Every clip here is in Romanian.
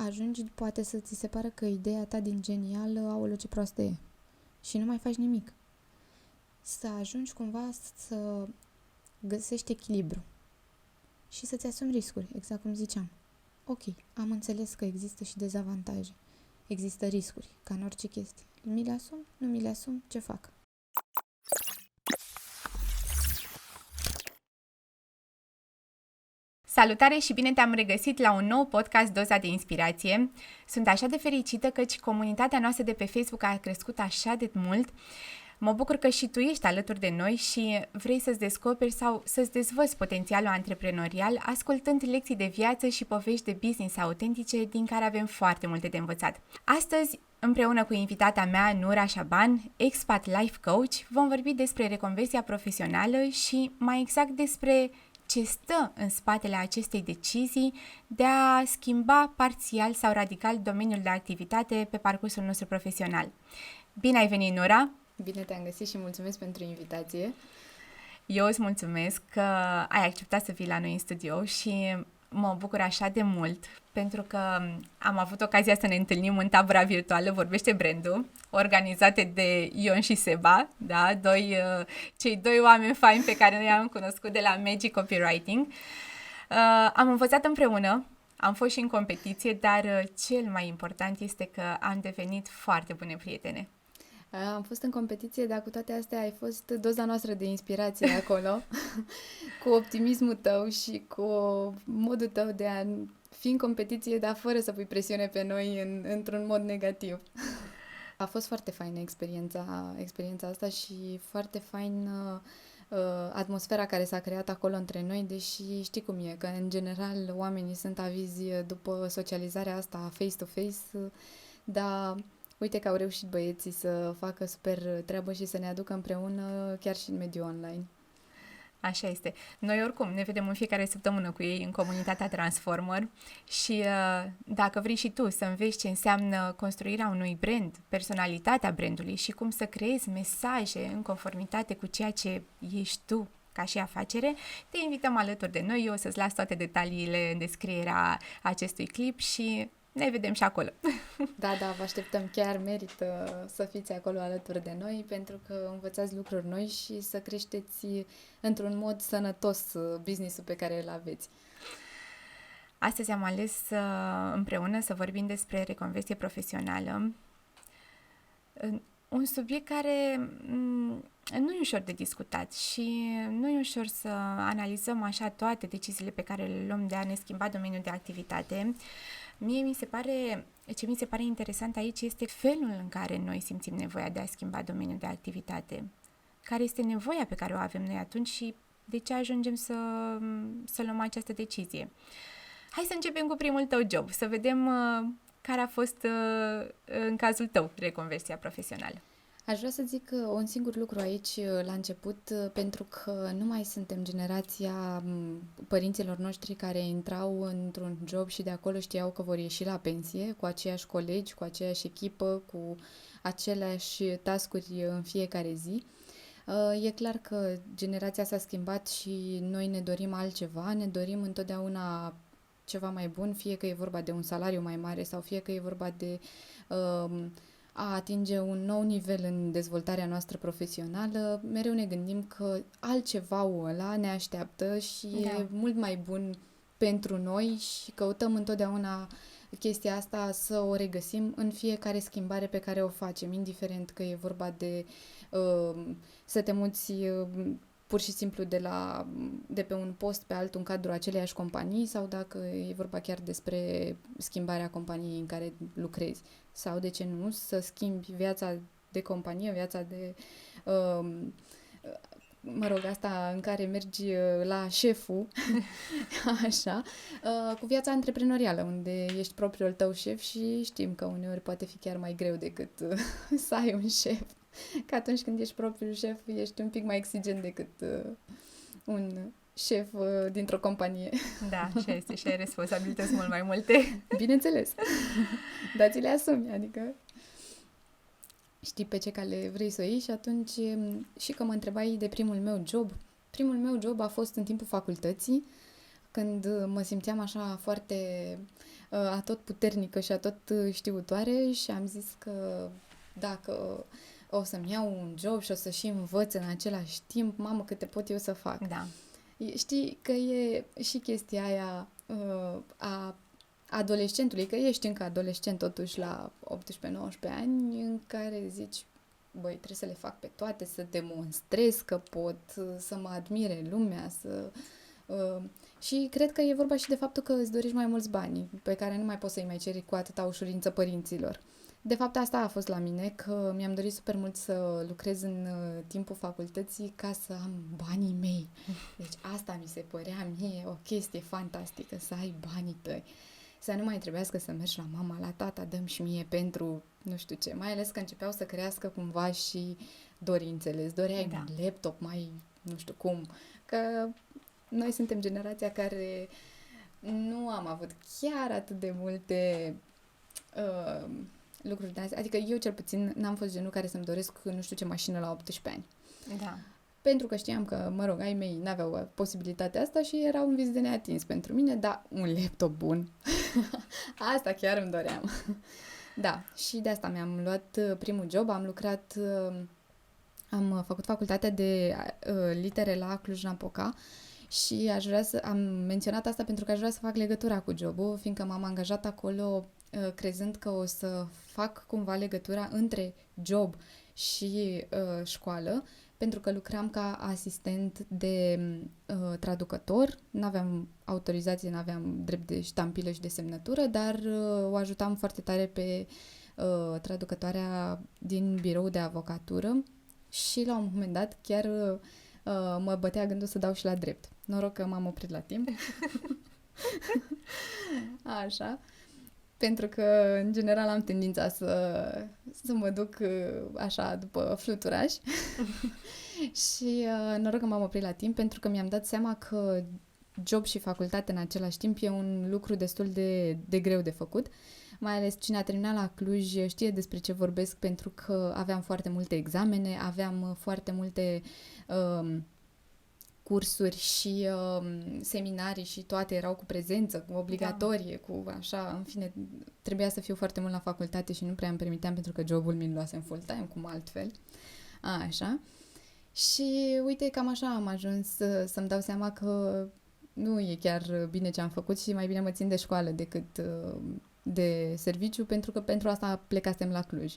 ajungi poate să ți se pară că ideea ta din genială, aoleu, ce proastă e. Și nu mai faci nimic. Să ajungi cumva să găsești echilibru și să-ți asumi riscuri, exact cum ziceam. Ok, am înțeles că există și dezavantaje. Există riscuri, ca în orice chestie. Mi le asum? Nu mi le asum? Ce fac? Salutare și bine te-am regăsit la un nou podcast Doza de Inspirație. Sunt așa de fericită căci comunitatea noastră de pe Facebook a crescut așa de mult. Mă bucur că și tu ești alături de noi și vrei să-ți descoperi sau să-ți dezvolți potențialul antreprenorial ascultând lecții de viață și povești de business autentice din care avem foarte multe de învățat. Astăzi, împreună cu invitata mea, Nura Șaban, expat life coach, vom vorbi despre reconversia profesională și mai exact despre ce stă în spatele acestei decizii de a schimba parțial sau radical domeniul de activitate pe parcursul nostru profesional. Bine ai venit, Nura! Bine te-am găsit și mulțumesc pentru invitație. Eu îți mulțumesc că ai acceptat să vii la noi în studio și mă bucur așa de mult pentru că am avut ocazia să ne întâlnim în tabăra virtuală Vorbește Brandul, organizate de Ion și Seba, da? Cei doi oameni faini pe care noi am cunoscut de la Magic Copywriting. Am învățat împreună, am fost și în competiție, dar cel mai important este că am devenit foarte bune prietene. Am fost în competiție, dar cu toate astea ai fost doza noastră de inspirație acolo, cu optimismul tău și cu modul tău de a fi în competiție, dar fără să pui presiune pe noi într-un mod negativ. A fost foarte faină experiența asta și foarte faină atmosfera care s-a creat acolo între noi, deși știi cum e, că în general oamenii sunt avizi după socializarea asta face-to-face, dar uite că au reușit băieții să facă super treabă și să ne aducă împreună chiar și în mediul online. Așa este. Noi oricum ne vedem în fiecare săptămână cu ei în comunitatea Transformer și dacă vrei și tu să înveți ce înseamnă construirea unui brand, personalitatea brandului și cum să creezi mesaje în conformitate cu ceea ce ești tu ca și afacere, te invităm alături de noi. Eu o să-ți las toate detaliile în descrierea acestui clip și ne vedem și acolo. Da, vă așteptăm, chiar merită să fiți acolo alături de noi pentru că învățați lucruri noi și să creșteți într-un mod sănătos business-ul pe care îl aveți. Astăzi am ales împreună să vorbim despre reconversie profesională, un subiect care nu e ușor de discutat și nu e ușor să analizăm așa toate deciziile pe care le luăm de a ne schimba domeniul de activitate. Mi se pare interesant aici este felul în care noi simțim nevoia de a schimba domeniul de activitate. Care este nevoia pe care o avem noi atunci și de ce ajungem să luăm această decizie. Hai să începem cu primul tău job, să vedem care a fost în cazul tău reconversia profesională. Aș vrea să zic un singur lucru aici la început, pentru că nu mai suntem generația părinților noștri care intrau într-un job și de acolo știau că vor ieși la pensie, cu aceiași colegi, cu aceeași echipă, cu aceleași task-uri în fiecare zi. E clar că generația s-a schimbat și noi ne dorim altceva, ne dorim întotdeauna ceva mai bun, fie că e vorba de un salariu mai mare sau fie că e vorba de a atinge un nou nivel în dezvoltarea noastră profesională. Mereu ne gândim că altceva ăla ne așteaptă și e mult mai bun pentru noi și căutăm întotdeauna chestia asta să o regăsim în fiecare schimbare pe care o facem, indiferent că e vorba de să te muți pur și simplu de pe un post pe altul în cadrul aceleiași companii sau dacă e vorba chiar despre schimbarea companiei în care lucrezi. Sau, de ce nu, să schimbi viața de companie, viața de... asta în care mergi la șeful, așa, cu viața antreprenorială, unde ești propriul tău șef și știm că uneori poate fi chiar mai greu decât să ai un șef. Că atunci când ești propriul șef, ești un pic mai exigent decât un șef dintr-o companie. Da, și este, și ai responsabilități mult mai multe. Bineînțeles. Dar ți le asumi, adică știi pe ce cale vrei să o iei și atunci și că mă întrebai de primul meu job. Primul meu job a fost în timpul facultății, când mă simțeam așa foarte atot puternică și atot știutoare și am zis că dacă o să-mi iau un job și o să și învăț în același timp, mamă, câte pot eu să fac. Da. Știi că e și chestia aia a adolescentului, că ești încă adolescent totuși la 18-19 ani, în care zici, băi, trebuie să le fac pe toate, să demonstrez că pot, să mă admire lumea, și cred că e vorba și de faptul că îți dorești mai mulți bani, pe care nu mai poți să-i mai ceri cu atâta ușurință părinților. De fapt, asta a fost la mine, că mi-am dorit super mult să lucrez în timpul facultății ca să am banii mei. Deci asta mi se părea mie o chestie fantastică, să ai banii tăi. Să nu mai trebuiască să mergi la mama, la tata, dăm și mie pentru nu știu ce. Mai ales că începeau să crească cumva și dorințele. Îți doreai un laptop mai nu știu cum. Că noi suntem generația care nu am avut chiar atât de multe lucruri de astea. Adică eu cel puțin n-am fost genul care să-mi doresc nu știu ce mașină la 18 ani. Da. Pentru că știam că, mă rog, ai mei n-aveau posibilitatea asta și era un vis de neatins pentru mine, dar un laptop bun. Asta chiar îmi doream. Da, și de asta mi-am luat primul job, am lucrat, am făcut facultatea de litere la Cluj-Napoca și am menționat asta pentru că aș vrea să fac legătura cu jobul, fiindcă m-am angajat acolo crezând că o să fac cumva legătura între job și școală, pentru că lucram ca asistent de traducător, n-aveam autorizație, n-aveam drept de ștampilă și de semnătură, dar o ajutam foarte tare pe traducătoarea din birou de avocatură și la un moment dat chiar mă bătea gândul să dau și la drept. Noroc că m-am oprit la timp. Așa. Pentru că, în general, am tendința să mă duc așa după fluturași. Și noroc că m-am oprit la timp, pentru că mi-am dat seama că job și facultate în același timp e un lucru destul de greu de făcut. Mai ales cine a terminat la Cluj știe despre ce vorbesc, pentru că aveam foarte multe examene, aveam foarte multe cursuri și seminarii și toate erau cu prezență, cu obligatorie, cu așa, în fine, trebuia să fiu foarte mult la facultate și nu prea îmi permiteam pentru că jobul mi-l luasem full-time, cum altfel. Așa. Și uite, cam așa am ajuns să-mi dau seama că nu e chiar bine ce am făcut și mai bine mă țin de școală decât de serviciu, pentru că pentru asta plecasem la Cluj.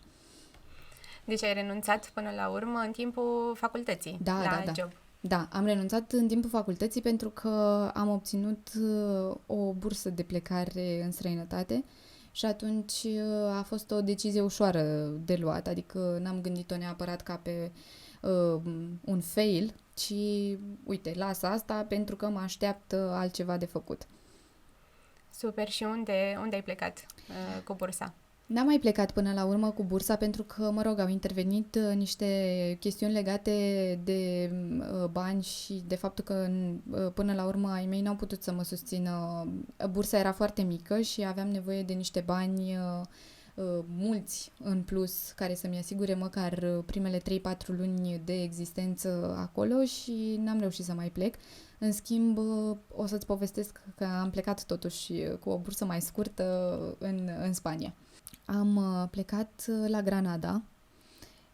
Deci ai renunțat până la urmă în timpul facultății la job. Da, am renunțat în timpul facultății pentru că am obținut o bursă de plecare în străinătate și atunci a fost o decizie ușoară de luat, adică n-am gândit-o neapărat ca pe un fail, ci uite, las asta pentru că mă așteaptă altceva de făcut. Super, și unde ai plecat cu bursa? N-am mai plecat până la urmă cu bursa pentru că, mă rog, au intervenit niște chestiuni legate de bani și de faptul că până la urmă ai mei n-au putut să mă susțină. Bursa era foarte mică și aveam nevoie de niște bani mulți în plus care să-mi asigure măcar primele 3-4 luni de existență acolo și n-am reușit să mai plec. În schimb, o să-ți povestesc că am plecat totuși cu o bursă mai scurtă în Spania. Am plecat la Granada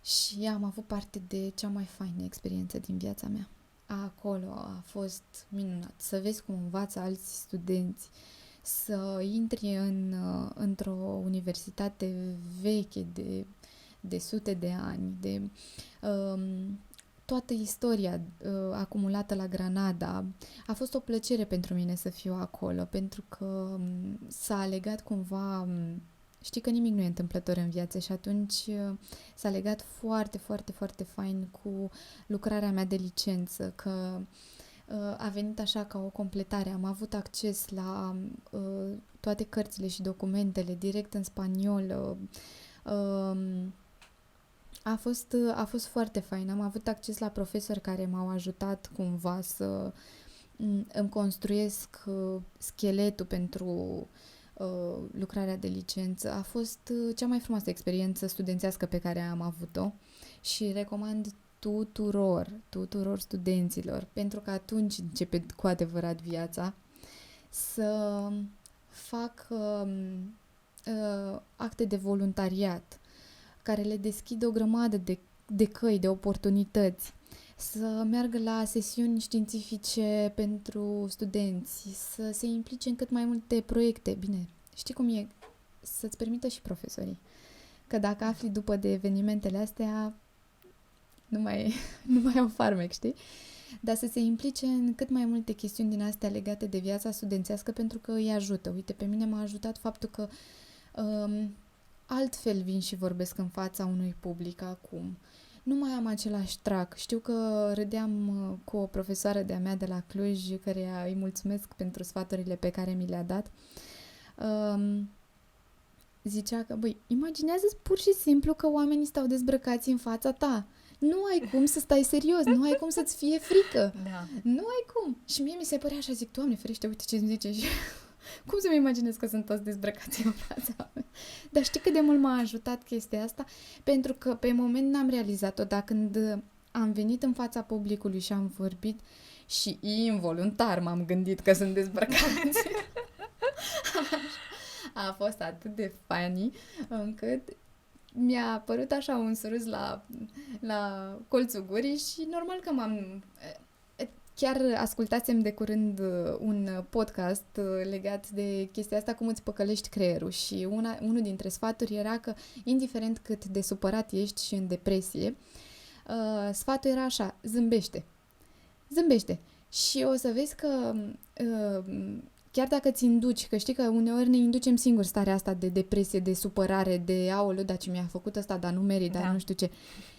și am avut parte de cea mai faină experiență din viața mea. Acolo a fost minunat. Să vezi cum învață alți studenți, să intri într-o universitate veche de sute de ani, de toată istoria acumulată la Granada. A fost o plăcere pentru mine să fiu acolo, pentru că s-a legat cumva... Știi că nimic nu e întâmplător în viață și atunci s-a legat foarte, foarte, foarte fain cu lucrarea mea de licență, că a venit așa ca o completare. Am avut acces la toate cărțile și documentele direct în spaniolă. A fost foarte fain. Am avut acces la profesori care m-au ajutat cumva să îmi construiesc scheletul pentru lucrarea de licență. A fost cea mai frumoasă experiență studențească pe care am avut-o și recomand tuturor studenților, pentru că atunci începe cu adevărat viața să fac acte de voluntariat care le deschid o grămadă de căi, de oportunități, să meargă la sesiuni științifice pentru studenți, să se implice în cât mai multe proiecte. Bine, știi cum e? Să-ți permită și profesorii. Că dacă afli după de evenimentele astea, nu mai au farmec, știi? Dar să se implice în cât mai multe chestiuni din astea legate de viața studențească pentru că îi ajută. Uite, pe mine m-a ajutat faptul că altfel vin și vorbesc în fața unui public acum. Nu mai am același trac. Știu că râdeam cu o profesoară de-a mea de la Cluj, căreia îi mulțumesc pentru sfaturile pe care mi le-a dat. Zicea că, băi, imaginează-ți pur și simplu că oamenii stau dezbrăcați în fața ta. Nu ai cum să stai serios, nu ai cum să-ți fie frică. Da. Nu ai cum. Și mie mi se părea așa, zic, Doamne ferește, uite ce îmi zice și cum să-mi imaginez că sunt toți dezbrăcați în fața mea. Dar știi cât de mult m-a ajutat chestia asta? Pentru că pe moment n-am realizat-o, dar când am venit în fața publicului și am vorbit și involuntar m-am gândit că sunt dezbrăcați. A fost atât de funny încât mi-a părut așa un surâs la colțul gurii și normal că chiar ascultasem de curând un podcast legat de chestia asta, cum îți păcălești creierul și unul dintre sfaturi era că, indiferent cât de supărat ești și în depresie, sfatul era așa, zâmbește. Zâmbește. Și o să vezi că chiar dacă ți induci, că știi că uneori ne inducem singuri starea asta de depresie, de supărare, de aoleu, dar ce mi-a făcut ăsta, dar nu merit, dar nu știu ce.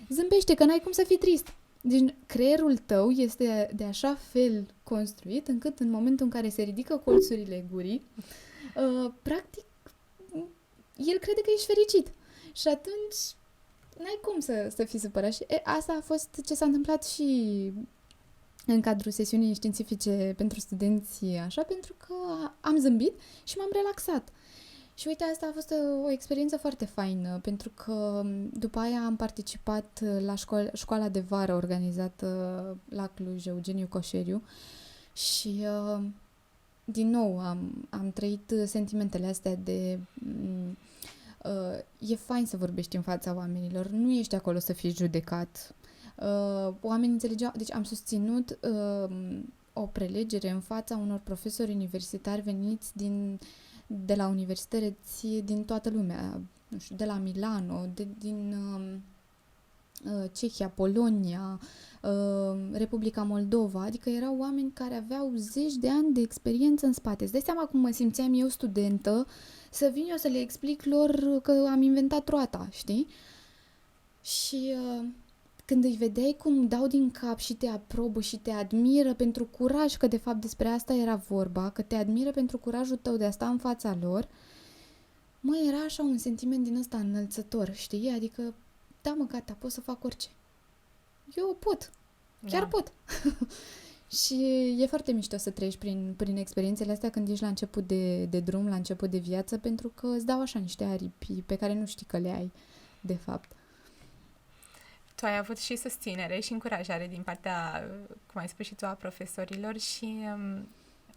Zâmbește, că n-ai cum să fii trist. Deci creierul tău este de așa fel construit încât în momentul în care se ridică colțurile gurii, practic, el crede că ești fericit. Și atunci n-ai cum să fii supărat. Și asta a fost ce s-a întâmplat și în cadrul sesiunii științifice pentru studenți, așa, pentru că am zâmbit și m-am relaxat. Și uite, asta a fost o experiență foarte faină, pentru că după aia am participat la școala de vară organizată la Cluj, Eugeniu Coșeriu, și din nou am trăit sentimentele astea de e fain să vorbești în fața oamenilor, nu ești acolo să fii judecat. Oamenii înțelegeau, deci am susținut o prelegere în fața unor profesori universitari veniți de la universități din toată lumea, nu știu, de la Milano, din Cehia, Polonia, Republica Moldova, adică erau oameni care aveau zeci de ani de experiență în spate. Îți dai seama cum mă simțeam eu studentă să vin eu să le explic lor că am inventat roata, știi? Și când îi vedeai cum dau din cap și te aprobă și te admiră pentru curaj, că de fapt despre asta era vorba, că te admiră pentru curajul tău de a sta în fața lor, era așa un sentiment din ăsta înălțător, știi? Adică, da mă, gata, pot să fac orice. Eu pot. Chiar pot. Și e foarte mișto să treci prin experiențele astea când ești la început de drum, la început de viață, pentru că îți dau așa niște aripi pe care nu știi că le ai, de fapt. Tu ai avut și susținere și încurajare din partea, cum ai spus și tu, a profesorilor și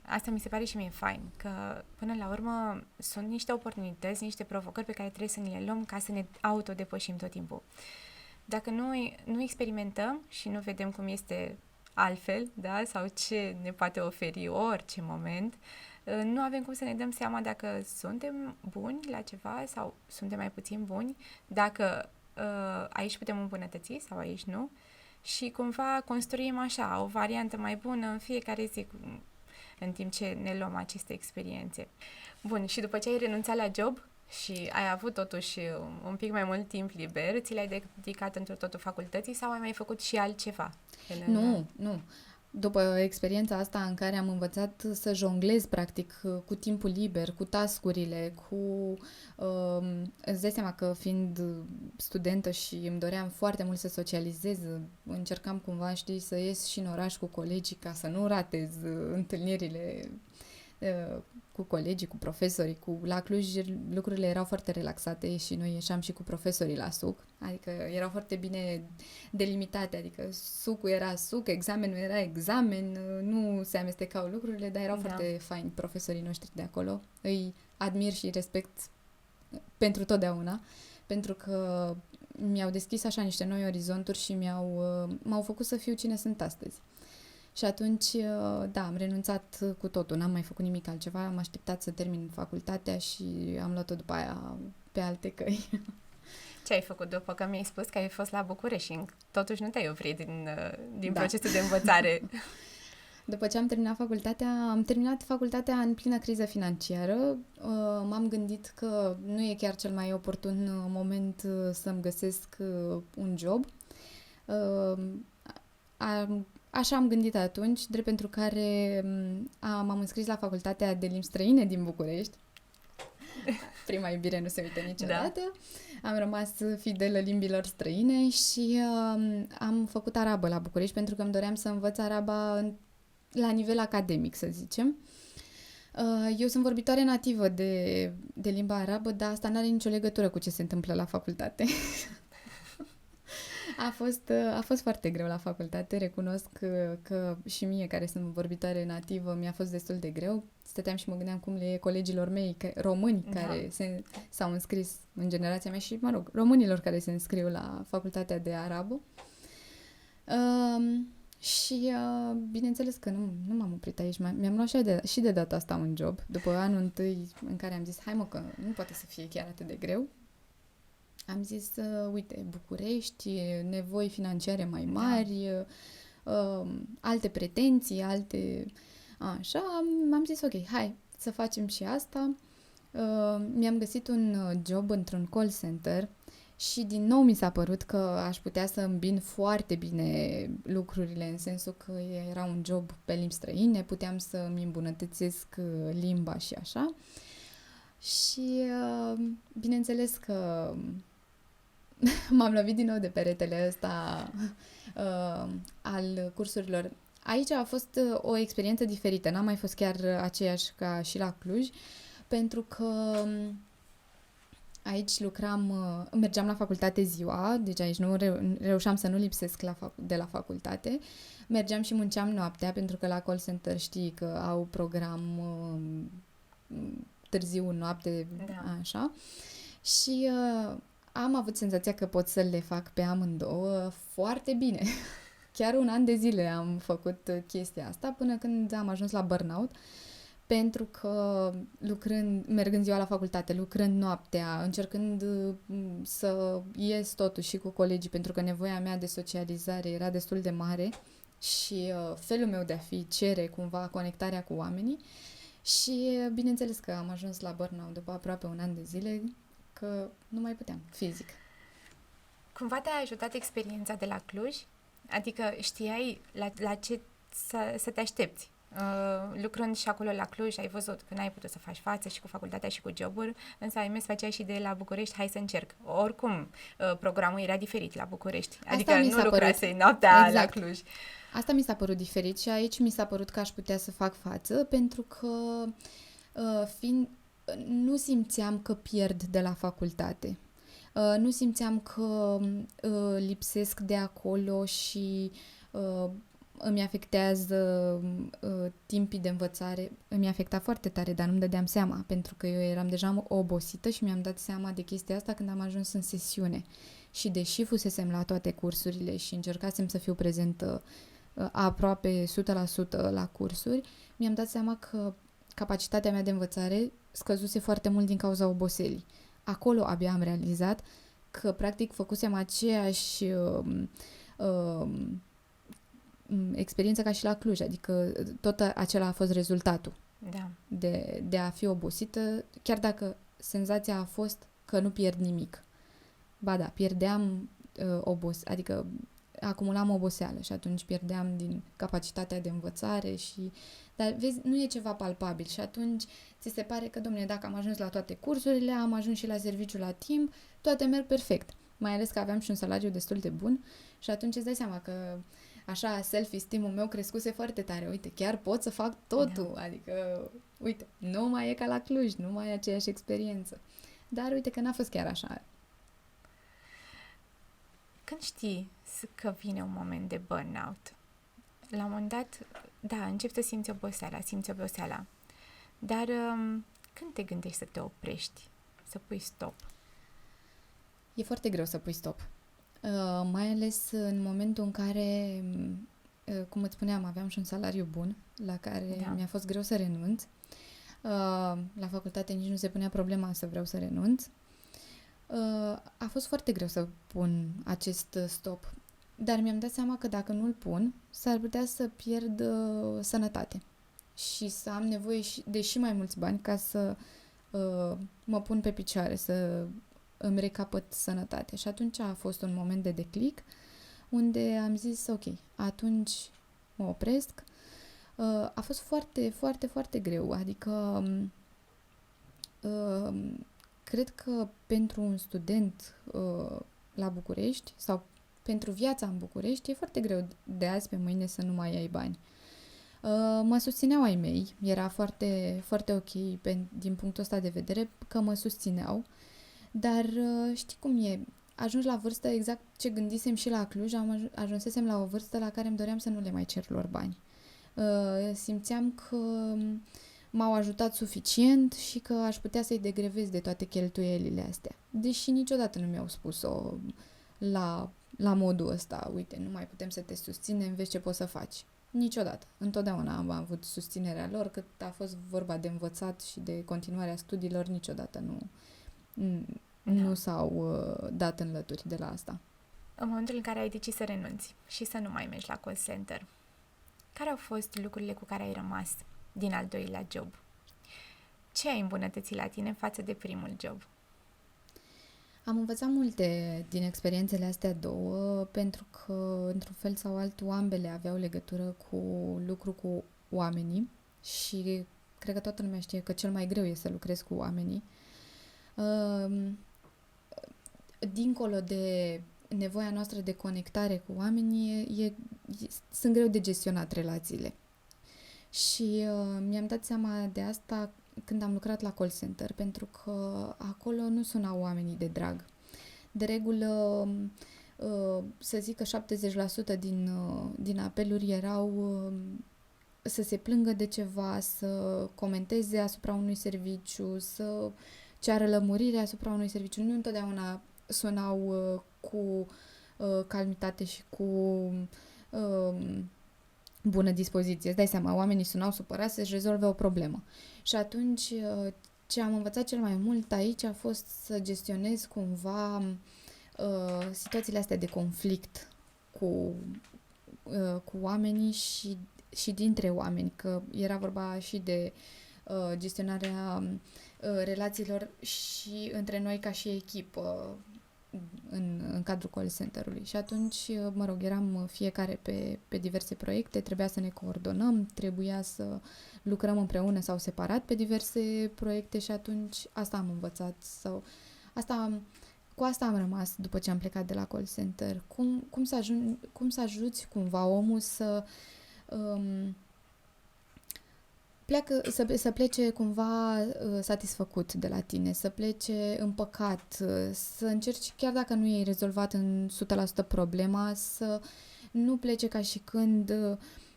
asta mi se pare și mie fain, că până la urmă sunt niște oportunități, niște provocări pe care trebuie să ne le luăm ca să ne autodepășim tot timpul. Dacă nu experimentăm și nu vedem cum este altfel, da, sau ce ne poate oferi orice moment, nu avem cum să ne dăm seama dacă suntem buni la ceva sau suntem mai puțin buni, dacă aici putem îmbunătăți sau aici nu și cumva construim așa o variantă mai bună în fiecare zi în timp ce ne luăm aceste experiențe. Bun, și după ce ai renunțat la job și ai avut totuși un pic mai mult timp liber, ți l-ai dedicat într totul facultății sau ai mai făcut și altceva? Nu. După experiența asta în care am învățat să jonglez practic cu timpul liber, cu task-urile, îți dai seama că fiind studentă și îmi doream foarte mult să socializez, încercam cumva, știi, să ies și în oraș cu colegii ca să nu ratez întâlnirile cu colegii, cu profesorii. La Cluj lucrurile erau foarte relaxate și noi ieșeam și cu profesorii la suc, adică erau foarte bine delimitate, adică sucul era suc, examenul era examen, nu se amestecau lucrurile, dar erau foarte faini profesorii noștri de acolo. Îi admir și respect pentru totdeauna, pentru că mi-au deschis așa niște noi orizonturi și m-au făcut să fiu cine sunt astăzi. Și atunci, da, am renunțat cu totul, n-am mai făcut nimic altceva, am așteptat să termin facultatea și am luat-o după aia pe alte căi. Ce ai făcut după? Că mi-ai spus că ai fost la București și totuși nu te-ai oprit din procesul de învățare. După ce am terminat facultatea în plină criză financiară. M-am gândit că nu e chiar cel mai oportun moment să-mi găsesc un job. Așa am gândit atunci, drept pentru care m-am înscris la facultatea de limbi străine din București. Prima iubire nu se uită niciodată. Da. Am rămas fidelă limbilor străine și am făcut arabă la București pentru că îmi doream să învăț araba la nivel academic, să zicem. Eu sunt vorbitoare nativă de limba arabă, dar asta nu are nicio legătură cu ce se întâmplă la facultate. A fost foarte greu la facultate, recunosc că și mie, care sunt vorbitoare nativă, mi-a fost destul de greu. Stăteam și mă gândeam cum le e colegilor mei români care s-au înscris în generația mea și, mă rog, românilor care se înscriu la facultatea de arabă. Și bineînțeles că nu m-am oprit aici, mi-am luat și de data asta un job, după anul întâi în care am zis, hai mă că nu poate să fie chiar atât de greu. Am zis, uite, București, nevoi financiare mai mari, alte pretenții, Așa, am zis, ok, hai să facem și asta. Mi-am găsit un job într-un call center și din nou mi s-a părut că aș putea să îmbin foarte bine lucrurile, în sensul că era un job pe limbi străine, puteam să-mi îmbunătățesc limba și așa. Și bineînțeles că m-am lovit din nou de peretele ăsta al cursurilor. Aici a fost o experiență diferită, n-a mai fost chiar aceeași ca și la Cluj, pentru că aici mergeam la facultate ziua, deci aici nu reușeam să nu lipsesc de la facultate. Mergeam și munceam noaptea, pentru că la call center știi că au program târziu noapte, așa. Și am avut senzația că pot să le fac pe amândouă foarte bine. Chiar un an de zile am făcut chestia asta până când am ajuns la burnout, pentru că mergând ziua la facultate, lucrând noaptea, încercând să ies totuși și cu colegii, pentru că nevoia mea de socializare era destul de mare și felul meu de a fi cere cumva conectarea cu oamenii. Și bineînțeles că am ajuns la burnout după aproape un an de zile, că nu mai puteam, fizic. Cumva te-a ajutat experiența de la Cluj? Adică știai la ce să te aștepți? Lucrând și acolo la Cluj, ai văzut că n-ai putut să faci față și cu facultatea și cu joburi, însă ai mers, făceai și de la București, hai să încerc. Oricum, programul era diferit la București. Adică nu lucrasei noaptea la Cluj. Asta mi s-a părut diferit și aici mi s-a părut că aș putea să fac față, pentru că nu simțeam că pierd de la facultate. Nu simțeam că lipsesc de acolo și îmi afectează timpii de învățare. Îmi afecta foarte tare, dar nu-mi dădeam seama, pentru că eu eram deja obosită și mi-am dat seama de chestia asta când am ajuns în sesiune. Și deși fusesem la toate cursurile și încercasem să fiu prezentă aproape 100% la cursuri, mi-am dat seama că capacitatea mea de învățare scăzuse foarte mult din cauza oboselii. Acolo abia am realizat că practic făcusem aceeași experiență ca și la Cluj, adică tot acela a fost rezultatul de a fi obosită, chiar dacă senzația a fost că nu pierd nimic. Ba da, pierdeam adică acumulam oboseală și atunci pierdeam din capacitatea de învățare dar vezi, nu e ceva palpabil și atunci ți se pare că, dom'le, dacă am ajuns la toate cursurile, am ajuns și la serviciu la timp, toate merg perfect. Mai ales că aveam și un salariu destul de bun și atunci îți dai seama că așa self-esteem-ul meu crescuse foarte tare. Uite, chiar pot să fac totul, adică Uite, nu mai e ca la Cluj, nu mai e aceeași experiență. Dar uite că n-a fost chiar așa. Când știi că vine un moment de burnout, la un moment dat, da, începi să simți oboseala. Dar când te gândești să te oprești, să pui stop? E foarte greu să pui stop. Mai ales în momentul în care, cum îți spuneam, aveam și un salariu bun, la care mi-a fost greu să renunț. La facultate nici nu se punea problema să vreau să renunț. A fost foarte greu să pun acest stop. Dar mi-am dat seama că dacă nu-l pun, s-ar putea să pierd sănătate. Și să am nevoie de și mai mulți bani ca să mă pun pe picioare, să îmi recapăt sănătatea. Și atunci a fost un moment de declic unde am zis, ok, atunci mă opresc. A fost foarte, foarte, foarte greu. Adică cred că pentru un student la București sau pentru viața în București e foarte greu de azi pe mâine să nu mai ai bani. Mă susțineau ai mei, era foarte, foarte ok din punctul ăsta de vedere că mă susțineau, dar știi cum e, ajungi la vârstă exact ce gândisem și la Cluj, ajunsesem la o vârstă la care îmi doream să nu le mai cer lor bani. Simțeam că m-au ajutat suficient și că aș putea să-i degrevez de toate cheltuielile astea. Deși niciodată nu mi-au spus-o la modul ăsta, uite, nu mai putem să te susținem, vezi ce poți să faci. Niciodată. Întotdeauna am avut susținerea lor, cât a fost vorba de învățat și de continuarea studiilor, niciodată nu s-au dat în lături de la asta. În momentul în care ai decis să renunți și să nu mai mergi la call center, care au fost lucrurile cu care ai rămas din al doilea job? Ce ai îmbunătățit la tine față de primul job? Am învățat multe din experiențele astea două, pentru că, într-un fel sau altul, ambele aveau legătură cu lucru cu oamenii și cred că toată lumea știe că cel mai greu este să lucrezi cu oamenii. Dincolo de nevoia noastră de conectare cu oamenii, sunt greu de gestionat relațiile. Și mi-am dat seama de asta când am lucrat la call center, pentru că acolo nu sunau oamenii de drag. De regulă, să zic că 70% din apeluri erau să se plângă de ceva, să comenteze asupra unui serviciu, să ceară lămurire asupra unui serviciu. Nu întotdeauna sunau cu calmitate și cu bună dispoziție. Îți dai seama, oamenii sunau supărați să-și rezolve o problemă. Și atunci, ce am învățat cel mai mult aici a fost să gestionez cumva situațiile astea de conflict cu oamenii și dintre oameni, că era vorba și de gestionarea relațiilor și între noi ca și echipă în cadrul call center-ului. Și atunci, mă rog, eram fiecare pe diverse proiecte, trebuia să ne coordonăm, trebuia să lucrăm împreună sau separat pe diverse proiecte și atunci asta am învățat. Cu asta am rămas după ce am plecat de la call center. Cum să ajuți cumva omul să plece cumva satisfăcut de la tine, să plece împăcat, să încerci, chiar dacă nu ai rezolvat în 100% problema, să nu plece ca și când,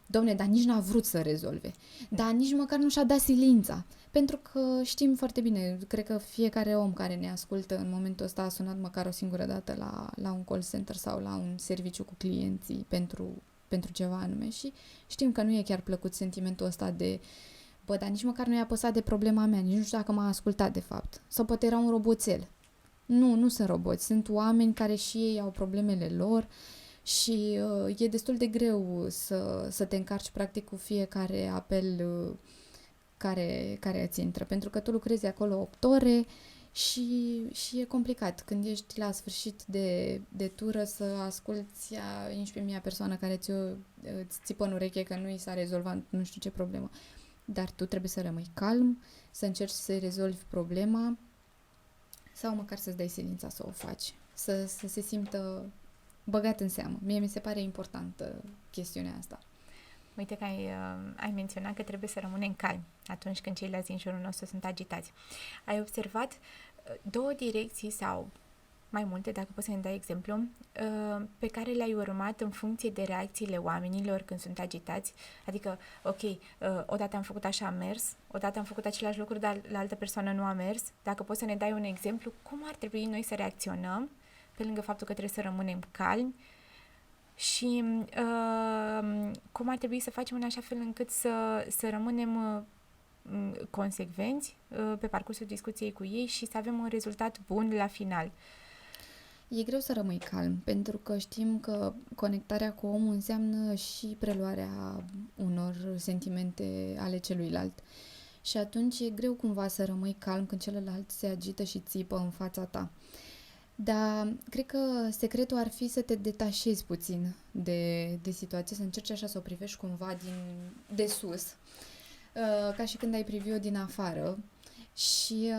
domne, dar nici n-a vrut să rezolve, dar nici măcar nu și-a dat silința. Pentru că știm foarte bine, cred că fiecare om care ne ascultă în momentul ăsta a sunat măcar o singură dată la un call center sau la un serviciu cu clienții pentru ceva anume și știm că nu e chiar plăcut sentimentul ăsta de bă, dar nici măcar nu i-a păsat de problema mea, nici nu știu dacă m-a ascultat de fapt. Sau poate era un roboțel. Nu sunt roboți, sunt oameni care și ei au problemele lor și e destul de greu să te încarci practic cu fiecare apel care îți intră, pentru că tu lucrezi acolo 8 ore și e complicat când ești la sfârșit de tură să asculți a 11.000 persoană care îți țipă în ureche că nu i s-a rezolvat nu știu ce problemă. Dar tu trebuie să rămâi calm, să încerci să rezolvi problema sau măcar să-ți dai silința să o faci, să se simtă băgat în seamă. Mie mi se pare importantă chestiunea asta. Uite că ai menționat că trebuie să rămânem calmi atunci când ceilalți din jurul nostru sunt agitați. Ai observat două direcții sau mai multe, dacă poți să ne dai exemplu, pe care le-ai urmat în funcție de reacțiile oamenilor când sunt agitați? Adică, ok, odată am făcut așa, am mers, odată am făcut același lucru, dar la altă persoană nu a mers. Dacă poți să ne dai un exemplu, cum ar trebui noi să reacționăm, pe lângă faptul că trebuie să rămânem calmi, și cum ar trebui să facem în așa fel încât să rămânem consecvenți pe parcursul discuției cu ei și să avem un rezultat bun la final. E greu să rămâi calm, pentru că știm că conectarea cu omul înseamnă și preluarea unor sentimente ale celuilalt. Și atunci e greu cumva să rămâi calm când celălalt se agită și țipă în fața ta. Dar cred că secretul ar fi să te detașezi puțin de situație, să încerci așa să o privești cumva de sus, ca și când ai privi-o din afară. Și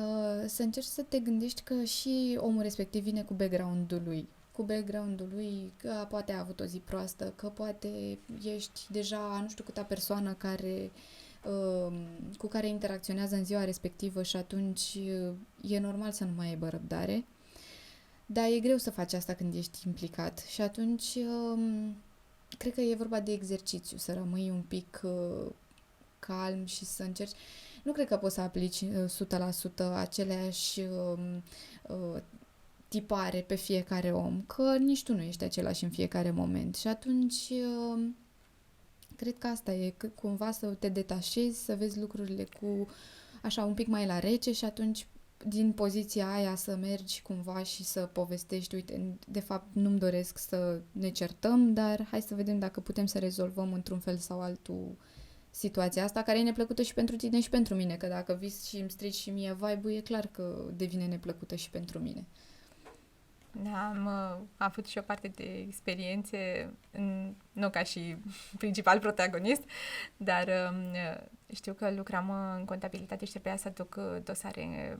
să încerci să te gândești că și omul respectiv vine cu background-ul lui. Cu background-ul lui, că poate a avut o zi proastă, că poate ești deja nu știu câta persoană cu care interacționează în ziua respectivă și atunci e normal să nu mai aibă răbdare. Dar e greu să faci asta când ești implicat și atunci cred că e vorba de exercițiu, să rămâi un pic calm și să încerci. Nu cred că poți să aplici 100% aceleași tipare pe fiecare om, că nici tu nu ești același în fiecare moment. Și atunci cred că asta e, că cumva să te detașezi, să vezi lucrurile cu așa un pic mai la rece și atunci din poziția aia să mergi cumva și să povestești, uite, de fapt nu-mi doresc să ne certăm, dar hai să vedem dacă putem să rezolvăm într-un fel sau altul situația asta, care e neplăcută și pentru tine și pentru mine, că dacă vii și îmi strici și mie vibe-ul, e clar că devine neplăcută și pentru mine. Da, am avut și o parte de experiențe, nu ca și principal protagonist, dar știu că lucram în contabilitate și trebuia să aduc dosare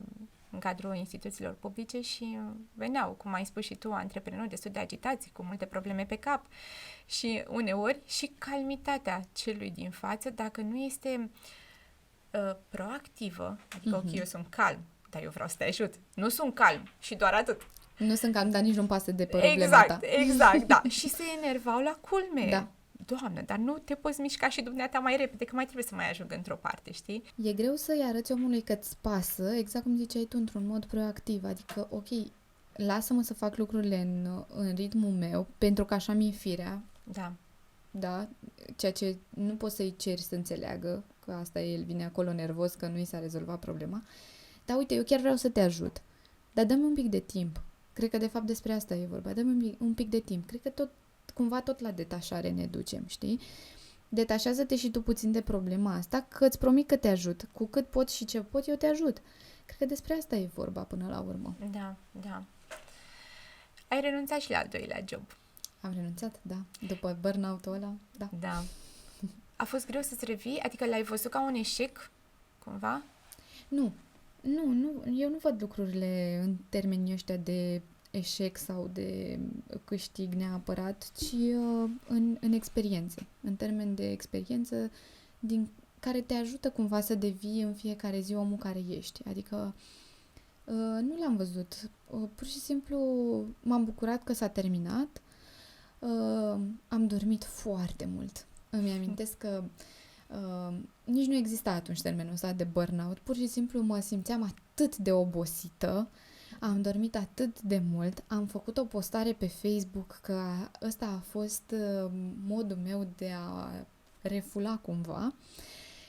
în cadrul instituțiilor publice și veneau, cum ai spus și tu, antreprenori destul de agitați, cu multe probleme pe cap și uneori și calmitatea celui din față, dacă nu este proactivă, adică ok, eu sunt calm, dar eu vreau să te ajut, nu sunt calm și doar atât. Nu sunt calm, dar nici nu-mi pasă de problema ta. Exact, da. Și se enervau la culme. Da. Doamnă, dar nu te poți mișca și dumneata mai repede, că mai trebuie să mai ajung într-o parte, știi? E greu să-i arăți omului că îți pasă, exact cum ziceai tu, într-un mod proactiv. Adică, ok, lasă-mă să fac lucrurile în ritmul meu, pentru că așa mi-e firea. Da. Da, ceea ce nu poți să-i ceri să înțeleagă, că asta e, el vine acolo nervos, că nu i s-a rezolvat problema. Dar uite, eu chiar vreau să te ajut. Dar dă-mi un pic de timp. Cred că de fapt despre asta e vorba. Dă-mi un pic de timp. Cred că cumva tot la detașare ne ducem, știi? Detașează-te și tu puțin de problema asta, că îți promit că te ajut. Cu cât pot și ce pot, eu te ajut. Cred că despre asta e vorba până la urmă. Da, da. Ai renunțat și la al doilea job. Am renunțat, da. După burnout-ul ăla, da. Da. A fost greu să-ți revii? Adică l-ai văzut ca un eșec, cumva? Nu, eu nu văd lucrurile în termenii ăștia de eșec sau de câștig neapărat, ci în experiențe, în termen de experiență din care te ajută cumva să devii în fiecare zi omul care ești. Adică nu l-am văzut. Pur și simplu m-am bucurat că s-a terminat. Am dormit foarte mult. Îmi amintesc că nici nu exista atunci termenul ăsta de burnout. Pur și simplu mă simțeam atât de obosită, am dormit atât de mult, am făcut o postare pe Facebook că ăsta a fost modul meu de a refula cumva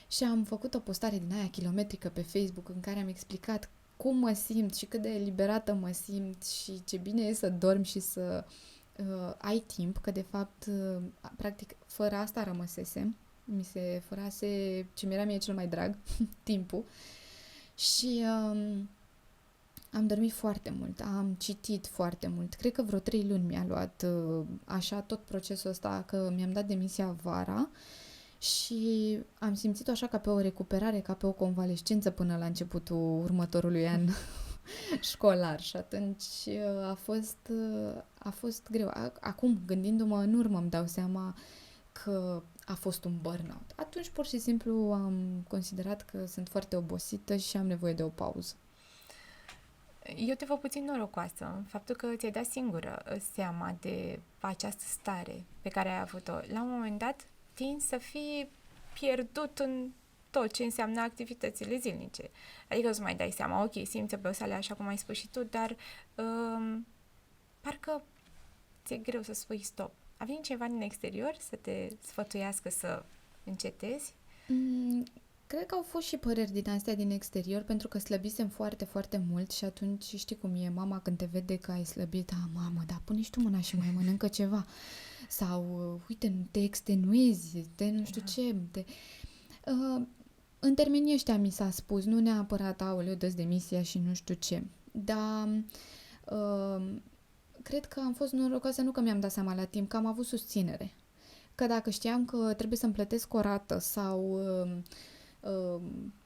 și am făcut o postare din aia kilometrică pe Facebook în care am explicat cum mă simt și cât de eliberată mă simt și ce bine e să dormi și să ai timp, că de fapt practic fără asta rămăsesem. Mi se furase ce mi-era mie cel mai drag, timpul. Și am dormit foarte mult, am citit foarte mult. Cred că vreo 3 luni mi-a luat așa tot procesul ăsta, că mi-am dat demisia vara și am simțit-o așa ca pe o recuperare, ca pe o convalescență până la începutul următorului an școlar și atunci a fost greu. Acum, gândindu-mă în urmă, îmi dau seama că a fost un burnout. Atunci, pur și simplu, am considerat că sunt foarte obosită și am nevoie de o pauză. Eu te văd puțin norocoasă în faptul că ți-ai dat singură seama de această stare pe care ai avut-o. La un moment dat, tinzi să fii pierdut în tot ce înseamnă activitățile zilnice. Adică îți mai dai seama, ok, simți oboseală așa cum ai spus și tu, dar parcă ți-e greu să spui stop. A venit cineva din exterior să te sfătuiască să încetezi? Cred că au fost și păreri din astea din exterior, pentru că slăbisem foarte, foarte mult și atunci știi cum e, mama când te vede că ai slăbit, mamă, dar pune și tu mâna și mai mănâncă ceva. Sau, uite, te extenuezi, te nu știu ce. În termenii ăștia mi s-a spus, nu neapărat, aoleu, dă-ți demisia și nu știu ce. Dar cred că am fost norocoasă, nu că mi-am dat seama la timp, că am avut susținere. Că dacă știam că trebuie să-mi plătesc o rată sau,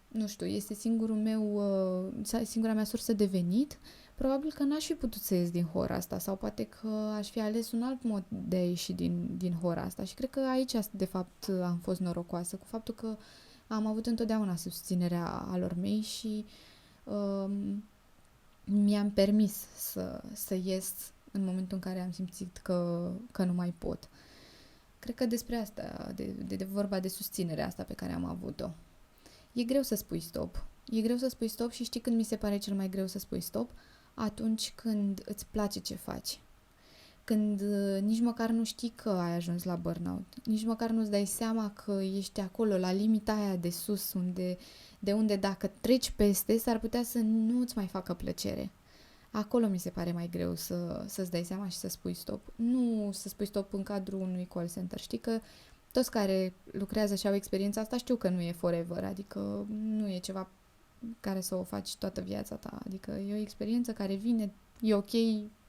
nu știu, este singura mea sursă de venit, probabil că n-aș fi putut să ies din hora asta sau poate că aș fi ales un alt mod de a ieși din hora asta. Și cred că aici, de fapt, am fost norocoasă, cu faptul că am avut întotdeauna susținerea alor mei și mi-am permis să ies în momentul în care am simțit că nu mai pot. Cred că despre asta, de vorba de susținerea asta pe care am avut-o. E greu să spui stop. E greu să spui stop și știi când mi se pare cel mai greu să spui stop? Atunci când îți place ce faci. Când nici măcar nu știi că ai ajuns la burnout. Nici măcar nu-ți dai seama că ești acolo, la limita aia de sus, de unde dacă treci peste, s-ar putea să nu-ți mai facă plăcere. Acolo mi se pare mai greu să-ți dai seama și să spui stop. Nu să spui stop în cadrul unui call center. Știi că toți care lucrează și au experiența asta știu că nu e forever, adică nu e ceva care să o faci toată viața ta. Adică e o experiență care vine, e ok,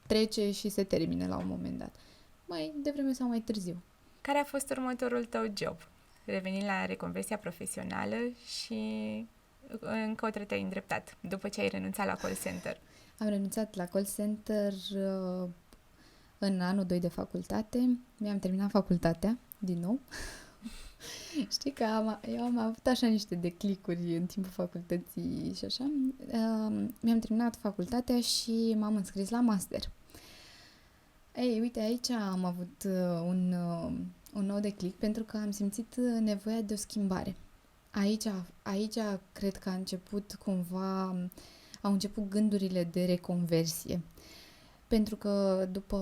trece și se termine la un moment dat. Mai devreme sau mai târziu. Care a fost următorul tău job? Revenind la reconversia profesională și încotro te-ai îndreptat după ce ai renunțat la call center? Am renunțat la call center în anul 2 de facultate. Mi-am terminat facultatea, din nou. Știi că eu am avut așa niște declicuri în timpul facultății și așa. Mi-am terminat facultatea și m-am înscris la master. Ei, uite, aici am avut un nou declic pentru că am simțit nevoia de o schimbare. Aici cred că au început gândurile de reconversie. Pentru că după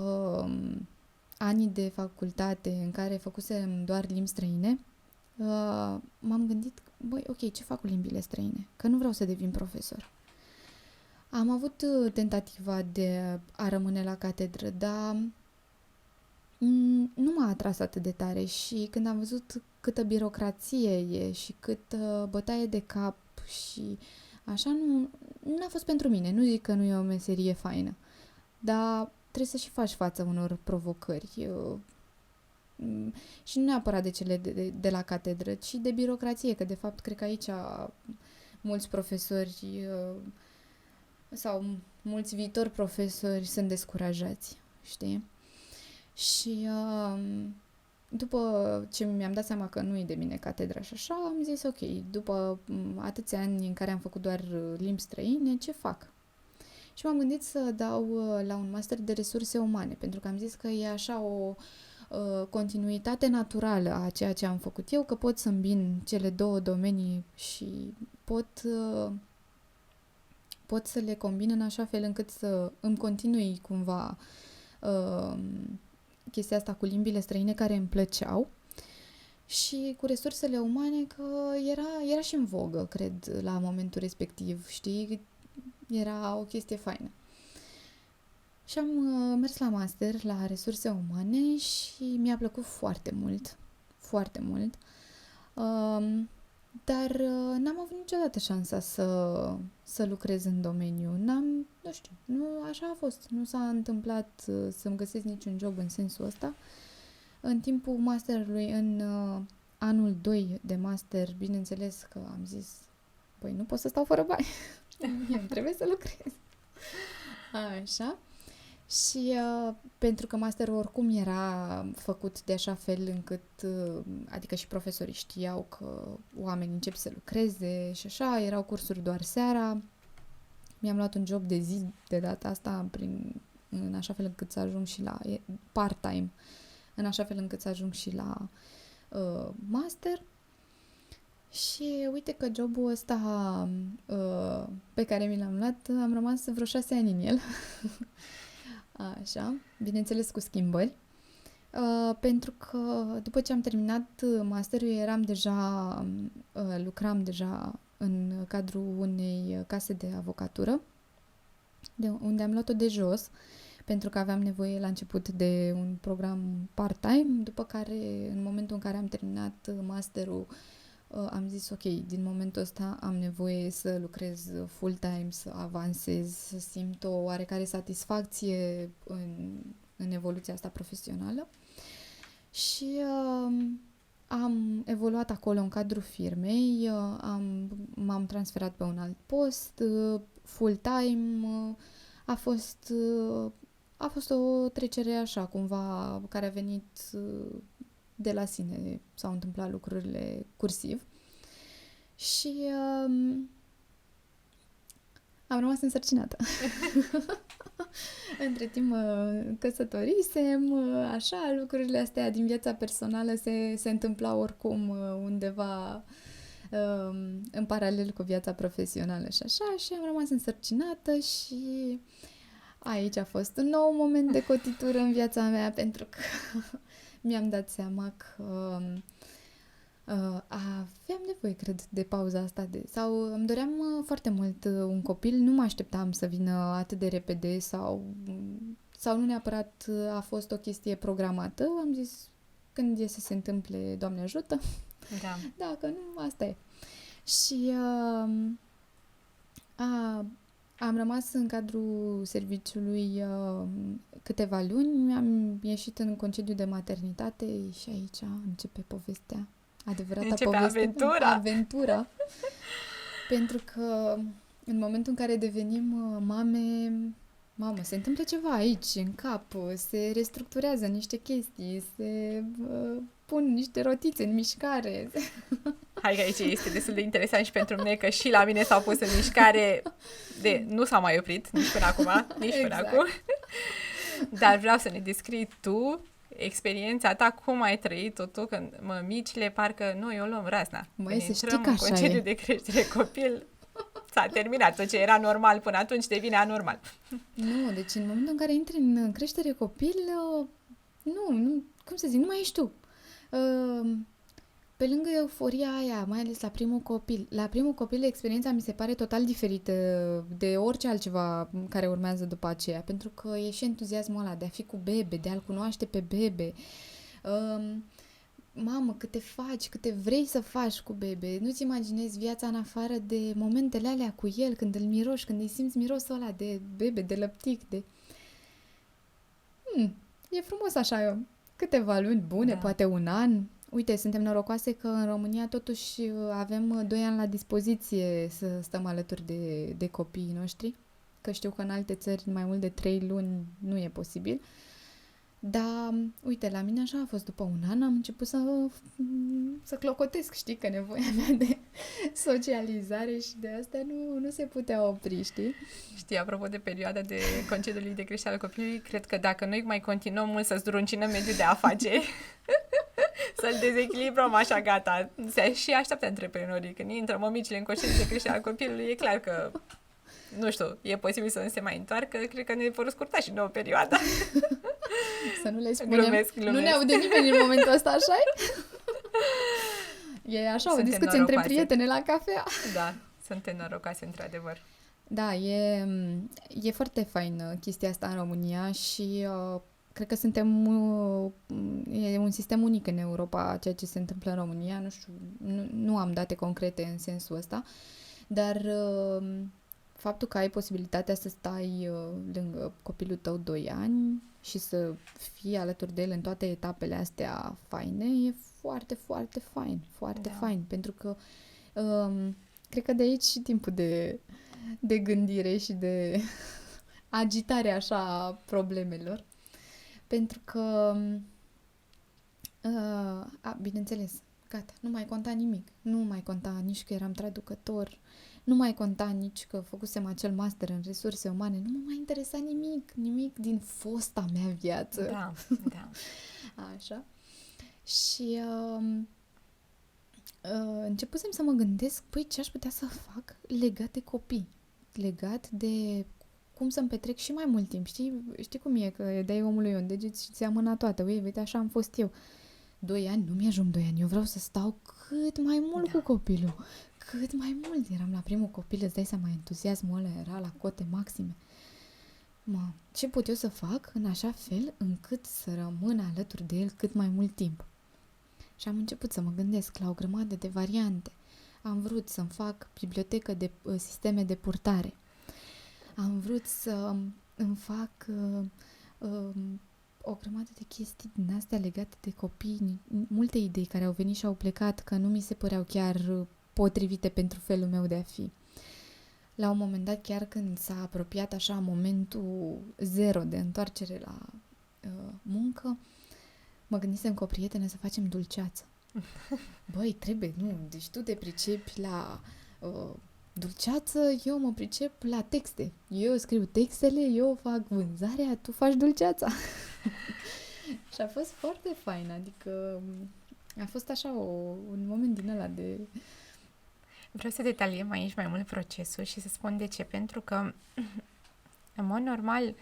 anii de facultate în care făcusem doar limbi străine, m-am gândit, băi, ok, ce fac cu limbile străine? Că nu vreau să devin profesor. Am avut tentativa de a rămâne la catedră, dar nu m-a atras atât de tare și când am văzut câtă birocrație e și câtă bătaie de cap și așa, nu a fost pentru mine. Nu zic că nu e o meserie faină, dar trebuie să și faci față unor provocări. Și nu neapărat de cele de la catedră, ci de birocrație, că de fapt cred că aici mulți profesori sau mulți viitori profesori sunt descurajați, știi? Și după ce mi-am dat seama că nu e de mine catedra și așa, am zis ok, după atâția ani în care am făcut doar limbi străine, ce fac? Și m-am gândit să dau la un master de resurse umane, pentru că am zis că e așa o continuitate naturală a ceea ce am făcut eu, că pot să îmbin cele două domenii și pot să le combin în așa fel încât să îmi continui cumva chestia asta cu limbile străine care îmi plăceau și cu resursele umane că era și în vogă, cred, la momentul respectiv, știi? Era o chestie faină. Și am mers la master, la resurse umane și mi-a plăcut foarte mult, foarte mult. Dar n-am avut niciodată șansa să lucrez în domeniu. Nu știu, așa a fost. Nu s-a întâmplat să-mi găsesc niciun job în sensul ăsta. În timpul masterului, în anul 2 de master, bineînțeles că am zis, păi nu pot să stau fără bani. Trebuie să lucrez. Așa. Și pentru că masterul oricum era făcut de așa fel încât, adică și profesorii știau că oamenii încep să lucreze și așa, erau cursuri doar seara. Mi-am luat un job de zi de data asta în așa fel încât să ajung și la part-time, în așa fel încât să ajung și la master. Și uite că jobul ăsta pe care mi l-am luat, am rămas vreo 6 ani în el. Așa, bineînțeles cu schimbări. Pentru că după ce am terminat masterul, lucram deja în cadrul unei case de avocatură, unde am luat-o de jos, pentru că aveam nevoie la început de un program part-time, după care, în momentul în care am terminat masterul, am zis, ok, din momentul ăsta am nevoie să lucrez full-time, să avansez, să simt o oarecare satisfacție în evoluția asta profesională. Și am evoluat acolo în cadrul firmei, m-am transferat pe un alt post, full-time, a fost o trecere așa, cumva, care a venit de la sine, s-au întâmplat lucrurile cursiv. Și am rămas însărcinată. Între timp mă căsătorisem, așa, lucrurile astea din viața personală se întâmplau oricum undeva în paralel cu viața profesională și așa, și am rămas însărcinată și aici a fost un nou moment de cotitură în viața mea, pentru că mi-am dat seama că aveam nevoie, cred, de pauza asta sau îmi doream foarte mult un copil, nu mă așteptam să vină atât de repede sau nu neapărat a fost o chestie programată, am zis când e să se întâmple, Doamne ajută, Da. dacă nu, asta e. Și am rămas în cadrul serviciului câteva luni, mi-am ieșit în concediu de maternitate și aici începe povestea. Începe aventura. Pentru că în momentul în care devenim mamă, se întâmplă ceva aici, în cap, se restructurează niște chestii, se pun niște rotițe în mișcare. Hai că aici este destul de interesant și pentru mine, că și la mine s-au pus în mișcare, nu s-au mai oprit nici până acum, până acum. Dar vreau să ne descrii tu experiența ta, cum ai trăit-o tu când mămicile, parcă noi o luăm razna. Măi, să știi că în așa concediu e. de creștere copil, s-a terminat. Tot ce era normal până atunci devine anormal. Nu, deci în momentul în care intri în creștere copil, nu, cum să zic, nu mai ești tu. Pe lângă euforia aia, mai ales la primul copil experiența mi se pare total diferită de orice altceva care urmează după aceea, pentru că e și entuziasmul ăla de a fi cu bebe, de a-l cunoaște pe bebe. Mamă, câte vrei să faci cu bebe, nu-ți imaginezi viața în afară de momentele alea cu el, când îl miroși, când îi simți mirosul ăla de bebe, de lăptic, de... E frumos așa, câteva luni bune, Da. poate un an. Uite, suntem norocoase că în România totuși avem 2 ani la dispoziție să stăm alături de copiii noștri, că știu că în alte țări mai mult de 3 luni nu e posibil. Dar, uite, la mine așa a fost, după un an am început să clocotesc, știi, că nevoia mea de socializare și de asta nu se putea opri, știi? Știi, apropo de perioada de concediului de creștere al copilului, cred că dacă noi mai continuăm mult să zdruncinăm mediul de afaceri, să-l dezechilibrăm așa, gata. Se și așteaptă antreprenorii. Când intră mămicile în concediu de creștere al copilului, e clar că, nu știu, e posibil să nu se mai întoarcă. Cred că ne vor scurta și nouă perioada. Să nu le spunem. Glumesc. Nu ne aude nimeni în momentul ăsta, așa-i? E așa, o discuție între prietene la cafea. Da, suntem norocoase, într-adevăr. Da, e foarte faină chestia asta în România și cred că e un sistem unic în Europa, ceea ce se întâmplă în România. Nu știu, nu am date concrete în sensul ăsta, dar faptul că ai posibilitatea să stai lângă copilul tău 2 ani și să fii alături de el în toate etapele astea faine, e foarte, foarte fain, foarte fain, pentru că cred că de aici și timpul de gândire și de agitare așa a problemelor. Pentru că, bineînțeles, gata, nu mai conta nimic. Nu mai conta nici că eram traducător, nu mai conta nici că făcusem acel master în resurse umane, nu mă mai interesa nimic din fosta mea viață. Da. Așa. Și începusem să mă gândesc, păi ce aș putea să fac legat de copii, legat de cum să-mi petrec și mai mult timp. Știi cum e, că dai omului un deget și ți amâna toate. Uite, așa am fost eu. 2 ani, nu mi-ajung 2 ani. Eu vreau să stau cât mai mult cu copilul. Cât mai mult. Eram la primul copil, îți dai seama, entuziasmul ăla era la cote maxime. Ce pot eu să fac în așa fel încât să rămân alături de el cât mai mult timp? Și am început să mă gândesc la o grămadă de variante. Am vrut să-mi fac bibliotecă de sisteme de purtare. Am vrut să îmi fac o grămadă de chestii din astea legate de copii, multe idei care au venit și au plecat, că nu mi se păreau chiar potrivite pentru felul meu de a fi. La un moment dat, chiar când s-a apropiat așa momentul zero de întoarcere la muncă, mă gândisem cu o prietenă să facem dulceață. Băi, trebuie, nu, deci tu te pricepi la dulceață, eu mă pricep la texte. Eu scriu textele, eu fac vânzarea, tu faci dulceața. Și a fost foarte fain, adică a fost așa un moment din ăla de... Vreau să detaliem aici mai mult procesul și să spun de ce. Pentru că, în mod normal,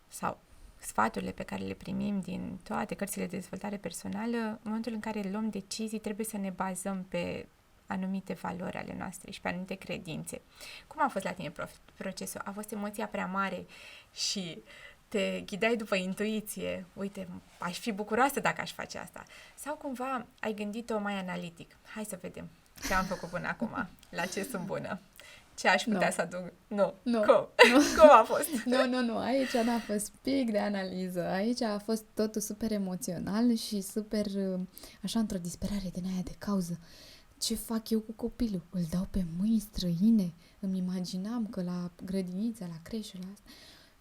sau sfaturile pe care le primim din toate cărțile de dezvoltare personală, în momentul în care luăm decizii, trebuie să ne bazăm pe anumite valori ale noastre și pe anumite credințe. Cum a fost la tine procesul? A fost emoția prea mare și te ghidai după intuiție? Uite, aș fi bucuroasă dacă aș face asta. Sau cumva ai gândit-o mai analitic? Hai să vedem ce am făcut până acum, la ce sunt bună, ce aș putea să aduc. Nu. Cum a fost? Nu, aici n-a fost pic de analiză. Aici a fost totul super emoțional și super, așa, într-o disperare din aia de cauză. Ce fac eu cu copilul? Îl dau pe mâini străine? Îmi imaginam că la grădinița, la creșă, la asta...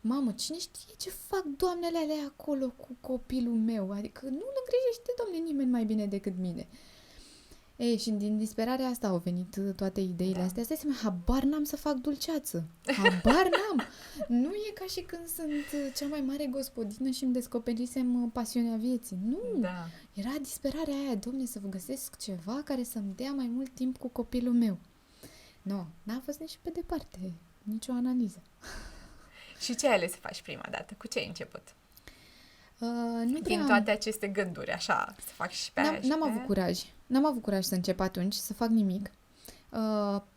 Mamă, cine știe ce fac doamnele alea acolo cu copilul meu? Adică nu-l îngrijește, domnule, nimeni mai bine decât mine. Ei, și din disperarea asta au venit toate ideile astea. Stai să-mi, habar n-am să fac dulceață. Habar n-am. Nu e ca și când sunt cea mai mare gospodină și îmi descoperisem pasiunea vieții. Nu. Da. Era disperarea aia, domne, să vă găsesc ceva care să-mi dea mai mult timp cu copilul meu. Nu, n-a fost nici pe departe, nicio analiză. Și ce ai ales să faci prima dată? Cu ce ai început? Din toate aceste gânduri, așa, să fac și pe aia și N-am avut curaj. N-am avut curaj să încep atunci, să fac nimic,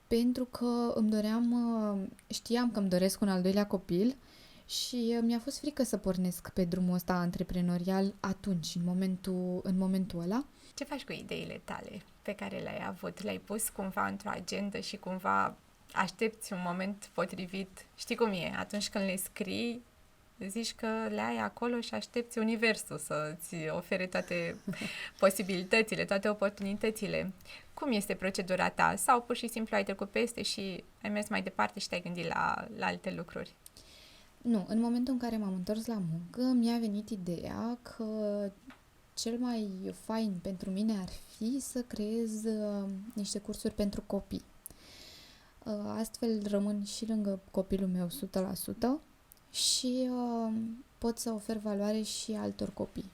pentru că știam că îmi doresc un al doilea copil și mi-a fost frică să pornesc pe drumul ăsta antreprenorial atunci, în momentul ăla. Ce faci cu ideile tale pe care le-ai avut? Le-ai pus cumva într-o agendă și cumva aștepți un moment potrivit? Știi cum e? Atunci când le scrii, zici că le ai acolo și aștepți universul să-ți ofere toate posibilitățile, toate oportunitățile. Cum este procedura ta? Sau pur și simplu ai trecut peste și ai mers mai departe și te-ai gândit la alte lucruri? Nu, în momentul în care m-am întors la muncă, mi-a venit ideea că cel mai fain pentru mine ar fi să creez niște cursuri pentru copii. Astfel rămân și lângă copilul meu 100%. Și pot să ofer valoare și altor copii.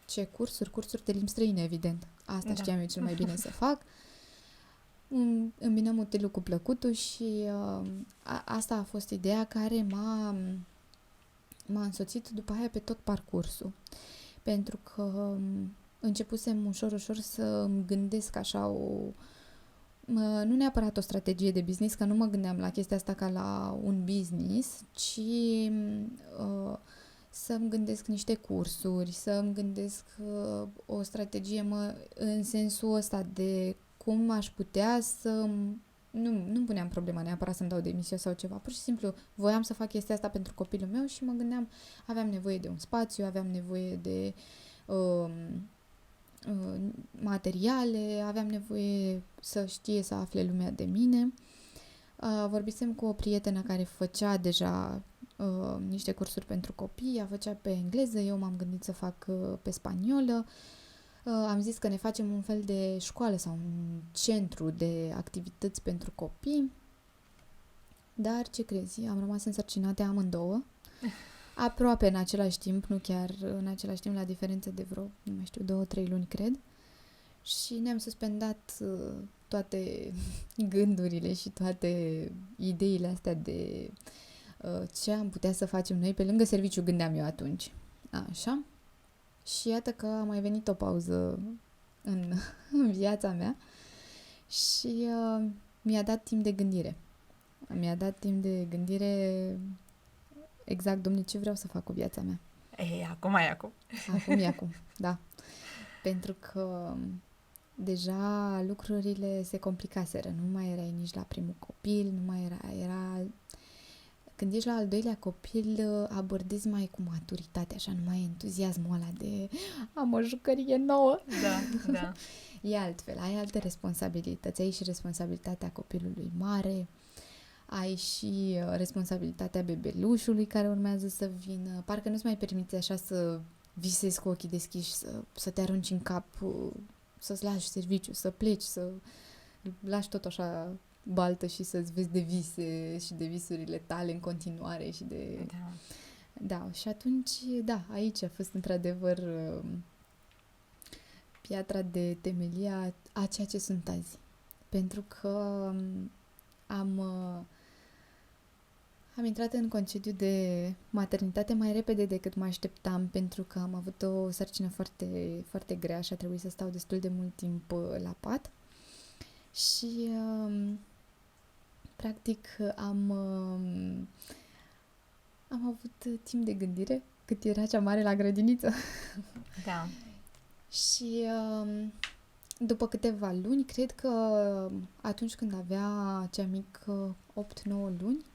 Ce cursuri? Cursuri de limbi străine, evident. Asta știam eu cel mai bine să fac. Îmbinăm utilul cu plăcutul și asta a fost ideea care m-a însoțit după aia pe tot parcursul. Pentru că începusem ușor să îmi gândesc așa nu neapărat o strategie de business, că nu mă gândeam la chestia asta ca la un business, ci să-mi gândesc niște cursuri, să-mi gândesc o strategie în sensul ăsta de cum aș putea să... Nu puneam problema neapărat să-mi dau demisia sau ceva, pur și simplu voiam să fac chestia asta pentru copilul meu și mă gândeam, aveam nevoie de un spațiu, aveam nevoie de... materiale, aveam nevoie să știe, să afle lumea de mine. Vorbisem cu o prietenă care făcea deja niște cursuri pentru copii, ea făcea pe engleză, eu m-am gândit să fac pe spaniolă. Am zis că ne facem un fel de școală sau un centru de activități pentru copii, dar ce crezi, am rămas însărcinate amândouă, aproape în același timp, nu chiar în același timp, la diferență de vreo, nu mai știu, 2-3 luni, cred. Și ne-am suspendat toate gândurile și toate ideile astea de ce am putea să facem noi pe lângă serviciu, gândeam eu atunci. Așa. Și iată că a mai venit o pauză în viața mea și mi-a dat timp de gândire. Mi-a dat timp de gândire exact, dom'le, ce vreau să fac cu viața mea. Ei, acum e acum. Acum e acum, da. Pentru că deja lucrurile se complicaseră. Nu mai erai nici la primul copil, nu mai era... Când ești la al doilea copil, abordezi mai cu maturitate, așa, nu mai e entuziasmul ăla de am o jucărie nouă. Da. E altfel, ai alte responsabilități. Ai și responsabilitatea copilului mare, ai și responsabilitatea bebelușului care urmează să vină. Parcă nu-ți mai permiți așa să visezi cu ochii deschiși, să te arunci în cap, să-ți lași serviciu, să pleci, să lași tot așa baltă și să-ți vezi de vise și de visurile tale în continuare și de... Da. Da, și atunci, da, aici a fost într-adevăr piatra de temelie a ceea ce sunt azi. Pentru că am intrat în concediu de maternitate mai repede decât mă așteptam, pentru că am avut o sarcină foarte, foarte grea și a trebuit să stau destul de mult timp la pat. Și practic am avut timp de gândire cât era cea mare la grădiniță. Da. Și după câteva luni, cred că atunci când avea cea mică 8-9 luni,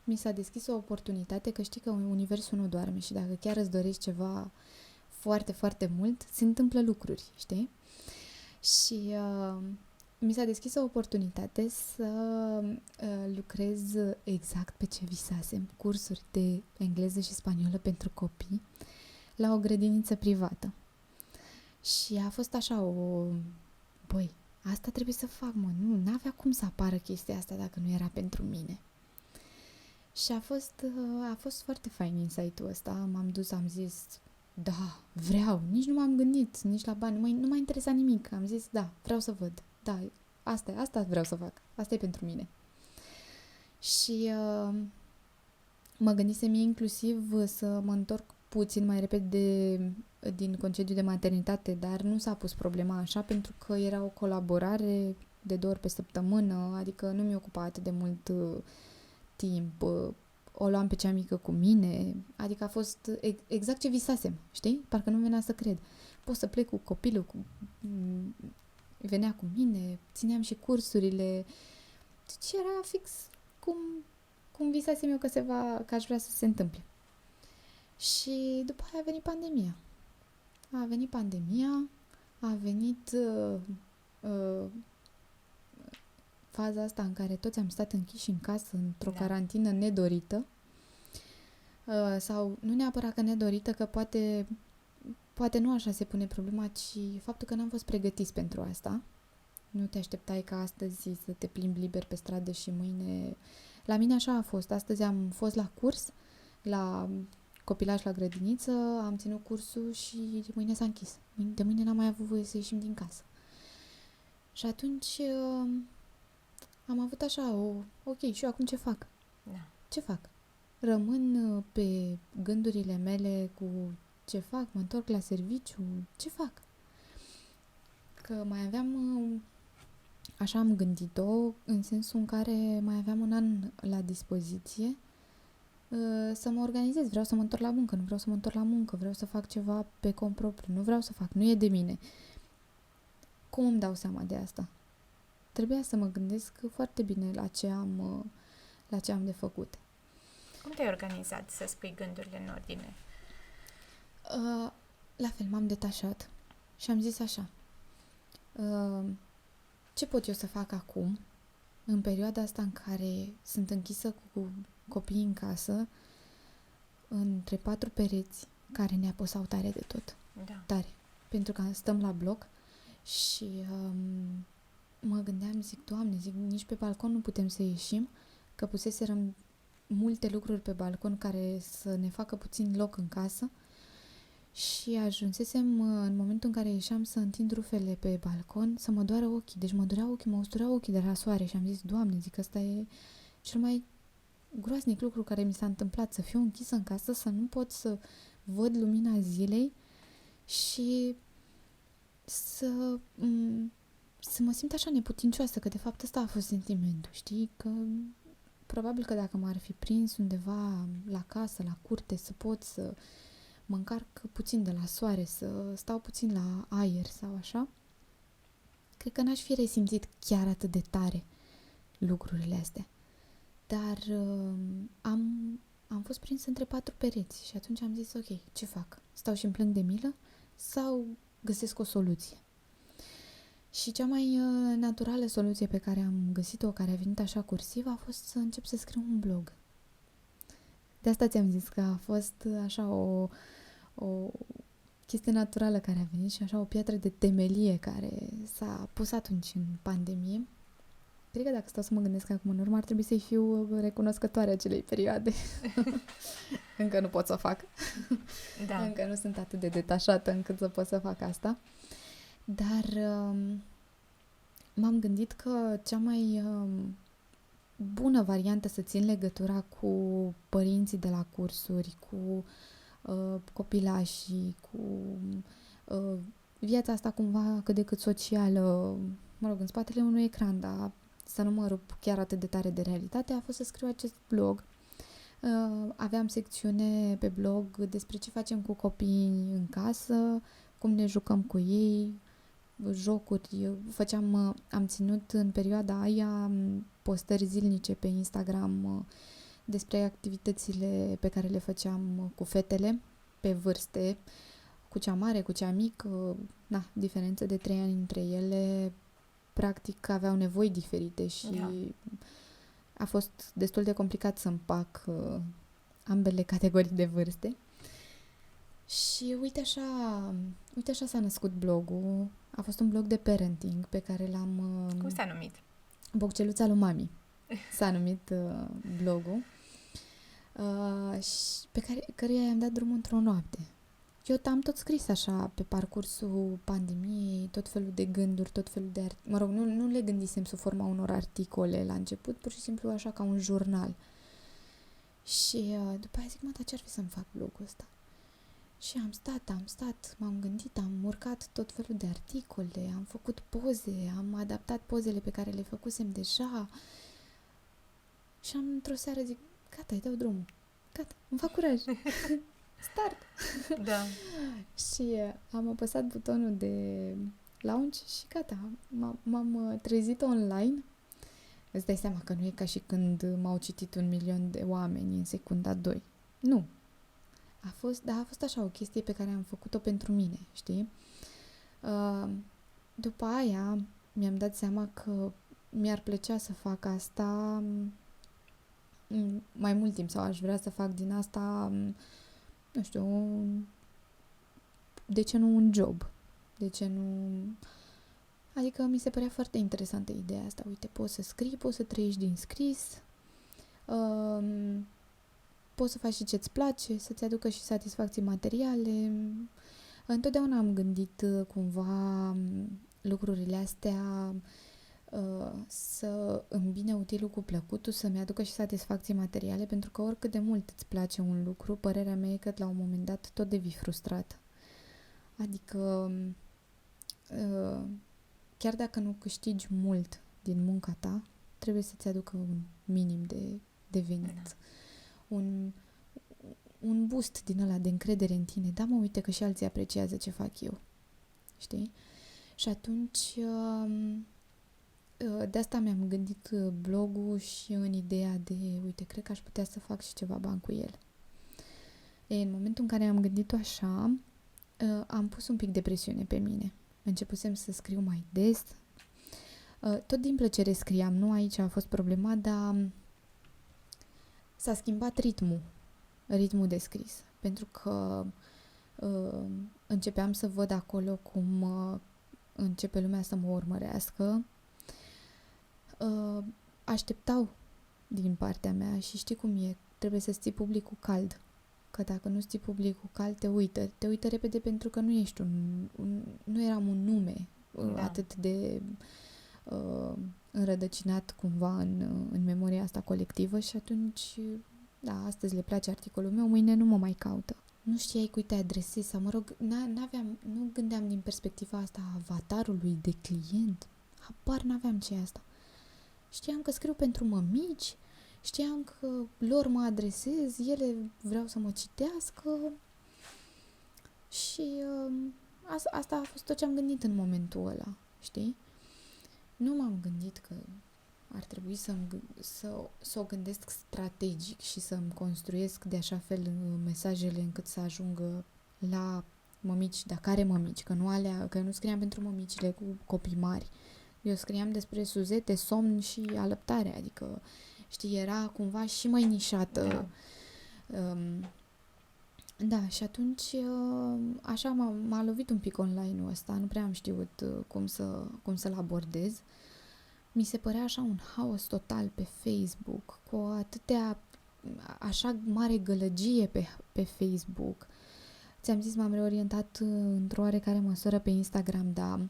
mi s-a deschis o oportunitate, că știi că universul nu doarme și dacă chiar îți dorești ceva foarte, foarte mult, se întâmplă lucruri, știi? Și mi s-a deschis o oportunitate să lucrez exact pe ce visasem, cursuri de engleză și spaniolă pentru copii la o grădiniță privată. Și a fost așa băi, asta trebuie să fac, mă, nu, n-avea cum să apară chestia asta dacă nu era pentru mine. Și a fost foarte fain insight-ul ăsta, m-am dus, am zis, da, vreau, nici nu m-am gândit, nici la bani, nu m-a interesat nimic, am zis, da, vreau să văd, da, asta vreau să fac, asta e pentru mine. Și mă gândisem inclusiv să mă întorc puțin mai repede din concediu de maternitate, dar nu s-a pus problema așa pentru că era o colaborare de 2 ori pe săptămână, adică nu mi ocupa atât de mult timp. O luam pe cea mică cu mine, adică a fost exact ce visasem, știi? Parcă nu venea să cred. Pot să plec cu copilul, venea cu mine, țineam și cursurile. Deci era fix cum visasem eu că aș vrea să se întâmple. Și după aia a venit pandemia. A venit faza asta în care toți am stat închiși în casă, într-o carantină nedorită. Sau nu neapărat că nedorită, că poate nu așa se pune problema, ci faptul că n-am fost pregătiți pentru asta. Nu te așteptai ca astăzi să te plimbi liber pe stradă și mâine... La mine așa a fost. Astăzi am fost la curs, la copilaj la grădiniță, am ținut cursul și mâine s-a închis. De mâine n-am mai avut voie să ieșim din casă. Și atunci am avut așa ok, și eu acum ce fac? Da. Ce fac? Rămân pe gândurile mele cu ce fac? Mă întorc la serviciu? Ce fac? Că mai aveam... Așa am gândit-o, în sensul în care mai aveam 1 an la dispoziție să mă organizez. Vreau să mă întorc la muncă, nu vreau să mă întorc la muncă, vreau să fac ceva pe cont propriu, nu vreau să fac, nu e de mine. Cum îmi dau seama de asta? Trebuia să mă gândesc foarte bine la ce am de făcut. Cum te-ai organizat să spui gândurile în ordine? La fel, m-am detașat și am zis așa. Ce pot eu să fac acum, în perioada asta în care sunt închisă cu copiii în casă, între 4 pereți care ne apăsau tare de tot. Da. Tare. Pentru că stăm la bloc și mă gândeam, zic, Doamne, zic, nici pe balcon nu putem să ieșim, că puseserăm multe lucruri pe balcon care să ne facă puțin loc în casă și ajunsesem în momentul în care ieșeam să întind rufele pe balcon să mă doară ochii. Deci mă dureau ochii, mă ustureau ochii de la soare și am zis, Doamne, zic, ăsta e cel mai groaznic lucru care mi s-a întâmplat, să fiu închisă în casă, să nu pot să văd lumina zilei și să mă simt așa neputincioasă, că de fapt ăsta a fost sentimentul, știi? Că probabil că dacă m-ar fi prins undeva la casă, la curte, să pot să mă încarc puțin de la soare, să stau puțin la aer sau așa, cred că n-aș fi resimțit chiar atât de tare lucrurile astea. Dar am fost prins între 4 pereți și atunci am zis, ok, ce fac? Stau și îmi plâng de milă sau găsesc o soluție? Și cea mai naturală soluție pe care am găsit-o, care a venit așa cursiv, a fost să încep să scriu un blog. De asta ți-am zis că a fost așa o chestie naturală care a venit și așa o piatră de temelie care s-a pus atunci în pandemie. Cred că dacă stau să mă gândesc acum în urmă, ar trebui să-i fiu recunoscătoare acelei perioade. Încă nu pot să o fac. Da. Încă nu sunt atât de detașată încât să pot să fac asta. Dar m-am gândit că cea mai bună variantă să țin legătura cu părinții de la cursuri, cu copilașii, cu viața asta cumva cât de cât socială, mă rog, în spatele unui ecran, dar să nu mă rup chiar atât de tare de realitate, a fost să scriu acest blog. Aveam secțiune pe blog despre ce facem cu copiii în casă, cum ne jucăm cu ei, jocuri. Am ținut în perioada aia postări zilnice pe Instagram despre activitățile pe care le făceam cu fetele pe vârste, cu cea mare, cu cea mică, diferență de 3 ani între ele, practic aveau nevoi diferite și a fost destul de complicat să împac ambele categorii de vârste. Și uite așa s-a născut blogul. A fost un blog de parenting pe care l-am... Cum s-a numit? Bocceluța lui Mami s-a numit blogul, și căruia i-am dat drumul într-o noapte. Eu am tot scris așa pe parcursul pandemiei, tot felul de gânduri, tot felul de... Mă rog, nu le gândisem sub forma unor articole la început, pur și simplu așa ca un jurnal. Și după aia zic, dar ce-ar fi să-mi fac blogul ăsta? Și am stat, m-am gândit, am urcat tot felul de articole, am făcut poze, am adaptat pozele pe care le făcusem deja și într-o seară zic, gata, îi dau drumul, gata, îmi fac curaj, start! Da. Și am apăsat butonul de launch și gata, m-am trezit online. Îți dai seama că nu e ca și când m-au citit 1 milion de oameni în secunda 2. Nu. A fost așa o chestie pe care am făcut-o pentru mine, știi? După aia mi-am dat seama că mi-ar plăcea să fac asta mai mult timp sau aș vrea să fac din asta, nu știu, de ce nu un job? De ce nu... Adică mi se părea foarte interesantă ideea asta. Uite, poți să scrii, poți să trăiești din scris, poți să faci și ce-ți place, să-ți aducă și satisfacții materiale. Întotdeauna am gândit cumva lucrurile astea să îmbine utilul cu plăcutul, să-mi aducă și satisfacții materiale, pentru că oricât de mult îți place un lucru, părerea mea e că la un moment dat tot devii frustrat. Adică chiar dacă nu câștigi mult din munca ta, trebuie să-ți aducă un minim de venit. Un boost din ăla de încredere în tine. Da, mă, uite că și alții apreciază ce fac eu. Știi? Și atunci de asta mi-am gândit blogul și în ideea de, uite, cred că aș putea să fac și ceva bani cu el. În momentul în care am gândit-o așa, am pus un pic de presiune pe mine. Începusem să scriu mai des. Tot din plăcere scriam, nu aici a fost problema, dar s-a schimbat ritmul. ritmul de scris. Pentru că începeam să văd acolo cum începe lumea să mă urmărească. Așteptau din partea mea și știi cum e, trebuie să ții publicul cald. Că dacă nu ții publicul cald, te uită repede pentru că nu ești nu eram un nume atât de înrădăcinat cumva în memoria asta colectivă și atunci, da, astăzi le place articolul meu, mâine nu mă mai caută. Nu știai cui te adresezi sau, mă rog, nu gândeam din perspectiva asta a avatarului de client. Habar n-aveam ce e asta. Știam că scriu pentru mămici, știam că lor mă adresez, ele vreau să mă citească și asta a fost tot ce am gândit în momentul ăla, știi? Nu m-am gândit că ar trebui să o gândesc strategic și să-mi construiesc de așa fel mesajele încât să ajungă la mămici, dar care mămici? Că nu scriam pentru mămicile cu copii mari. Eu scriam despre suzete, somn și alăptare, adică, știi, era cumva și mai nișată. Da. Da, și atunci așa m-a lovit un pic online-ul ăsta, nu prea am știut cum să-l abordez. Mi se părea așa un haos total pe Facebook, cu atâtea, așa mare gălăgie pe Facebook. Ți-am zis, m-am reorientat într-o oarecare măsură pe Instagram, dar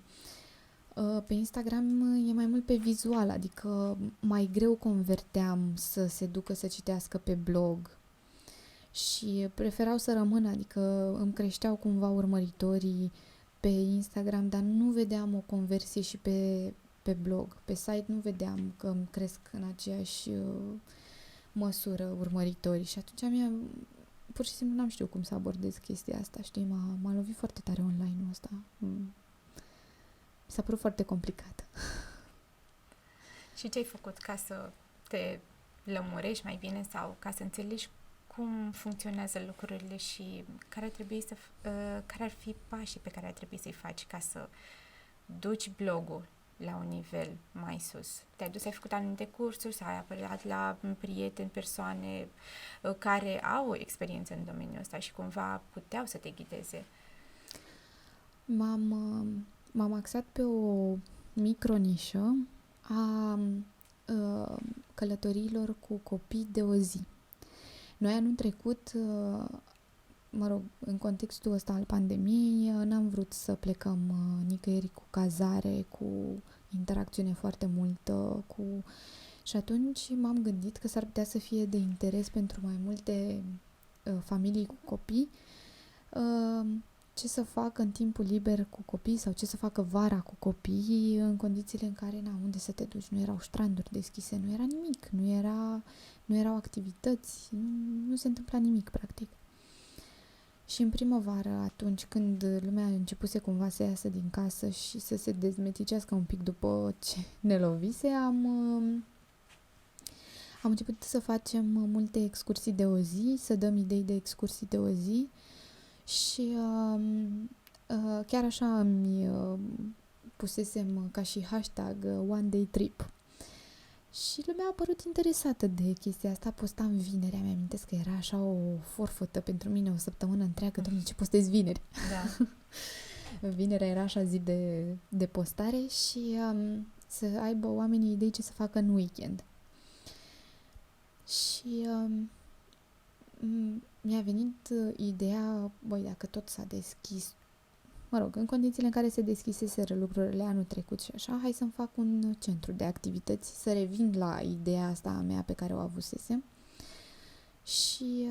pe Instagram e mai mult pe vizual, adică mai greu converteam să se ducă să citească pe blog și preferau să rămână, adică îmi creșteau cumva urmăritorii pe Instagram, dar nu vedeam o conversie și pe blog. Pe site nu vedeam că îmi cresc în aceeași măsură urmăritorii și atunci pur și simplu n-am știut cum să abordez chestia asta, știi? M-a lovit foarte tare online-ul ăsta. Mi s-a părut foarte complicat. Și ce ai făcut ca să te lămurești mai bine sau ca să înțelegi cum funcționează lucrurile și care ar fi pașii pe care ar trebui să-i faci ca să duci blogul la un nivel mai sus? Te-ai dus, ai făcut anumite cursuri sau ai apelat la prieteni, persoane care au o experiență în domeniul ăsta și cumva puteau să te ghideze? M-am axat pe o micronișă a călătoriilor cu copii de o zi. Noi anul trecut, mă rog, în contextul ăsta al pandemiei, n-am vrut să plecăm nicăieri cu cazare, cu interacțiune foarte multă, și atunci m-am gândit că s-ar putea să fie de interes pentru mai multe familii cu copii ce să facă în timpul liber cu copii sau ce să facă vara cu copii în condițiile în care, unde să te duci? Nu erau stranduri deschise, nu era nimic, nu erau activități, nu se întâmpla nimic, practic. Și în primăvară, atunci când lumea a începuse cumva să iasă din casă și să se dezmeticească un pic după ce ne lovise, am început să facem multe excursii de o zi, să dăm idei de excursii de o zi și chiar așa îmi pusesem ca și hashtag One Day Trip. Și lumea a părut interesată de chestia asta, postam vinerea, mi-amintesc că era așa o forfătă pentru mine, o săptămână întreagă, Doamne, ce postez vineri? Da. Vinerea era așa zi de postare și să aibă oamenii idei ce să facă în weekend. Și mi-a venit ideea, dacă tot s-a deschis, mă rog, în condițiile în care se deschiseseră lucrurile anul trecut și așa, hai să-mi fac un centru de activități, să revin la ideea asta a mea pe care o avusesem. Și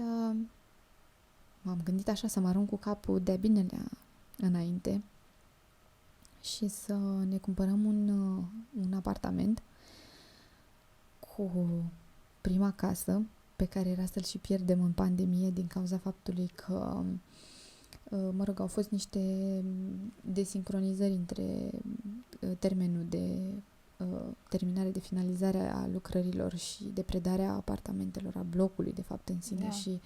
m-am gândit așa să mă arunc cu capul de-a binelea înainte și să ne cumpărăm un apartament cu prima casă pe care era să-l și pierdem în pandemie din cauza faptului că mă rog, au fost niște desincronizări între termenul de terminare de finalizare a lucrărilor și de predarea apartamentelor, a blocului, de fapt, în sine, da. Și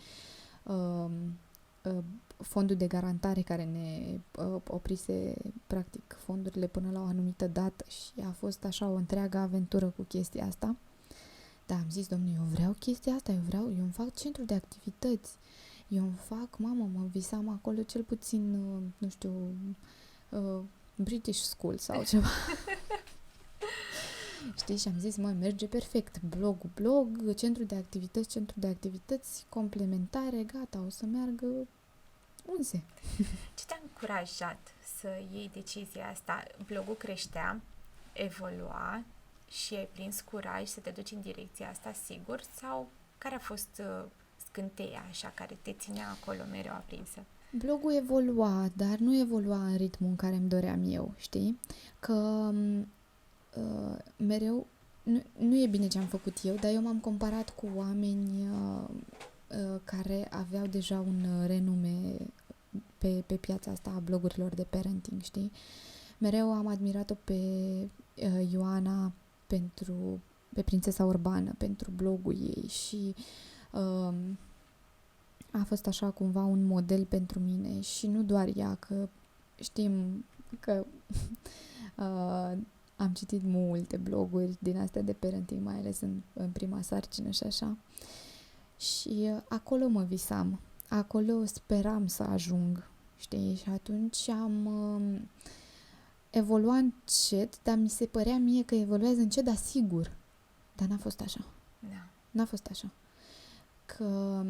fondul de garantare care ne oprise, practic, fondurile până la o anumită dată și a fost așa o întreagă aventură cu chestia asta. Dar am zis, domnule, eu vreau chestia asta, eu îmi fac centru de activități, eu îmi fac, mamă, mă visam acolo cel puțin, nu știu, British School sau ceva. Știi, și am zis, mă, merge perfect, blog, centru de activități, complementare, gata, o să meargă unse. Ce te-a încurajat să iei decizia asta? Blogul creștea, evolua și ai prins curaj să te duci în direcția asta, sigur? Sau care a fost scânteia așa care te ținea acolo mereu aprinsă? Blogul evolua, dar nu evolua în ritmul în care îmi doream eu, știi? Că mereu, nu e bine ce am făcut eu, dar eu m-am comparat cu oameni care aveau deja un renume pe piața asta a blogurilor de parenting, știi? Mereu am admirat-o pe Ioana pe Prințesa Urbană, pentru blogul ei și a fost așa cumva un model pentru mine și nu doar ea, că știm că am citit multe bloguri din astea de parenting, mai ales în prima sarcină și așa. Și acolo mă visam, acolo speram să ajung, știi? Și atunci am evoluat încet, dar mi se părea mie că evoluează încet, dar sigur. Dar n-a fost așa. Da. N-a fost așa. Că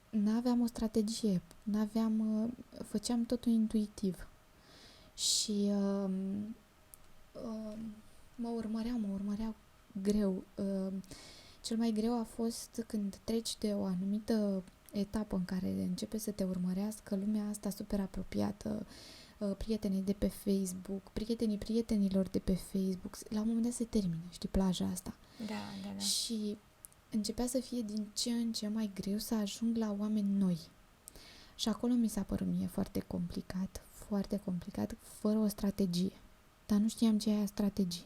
n-aveam o strategie, făceam totul intuitiv. Și mă urmăreau greu. Cel mai greu a fost când treci de o anumită etapă în care începe să te urmărească lumea asta super apropiată, prietenii de pe Facebook, prietenii prietenilor de pe Facebook. La un moment dat se termină, știi, plaja asta. Da. Și începea să fie din ce în ce mai greu să ajung la oameni noi. Și acolo mi s-a părut mie foarte complicat, fără o strategie. Dar nu știam ce e aia strategie.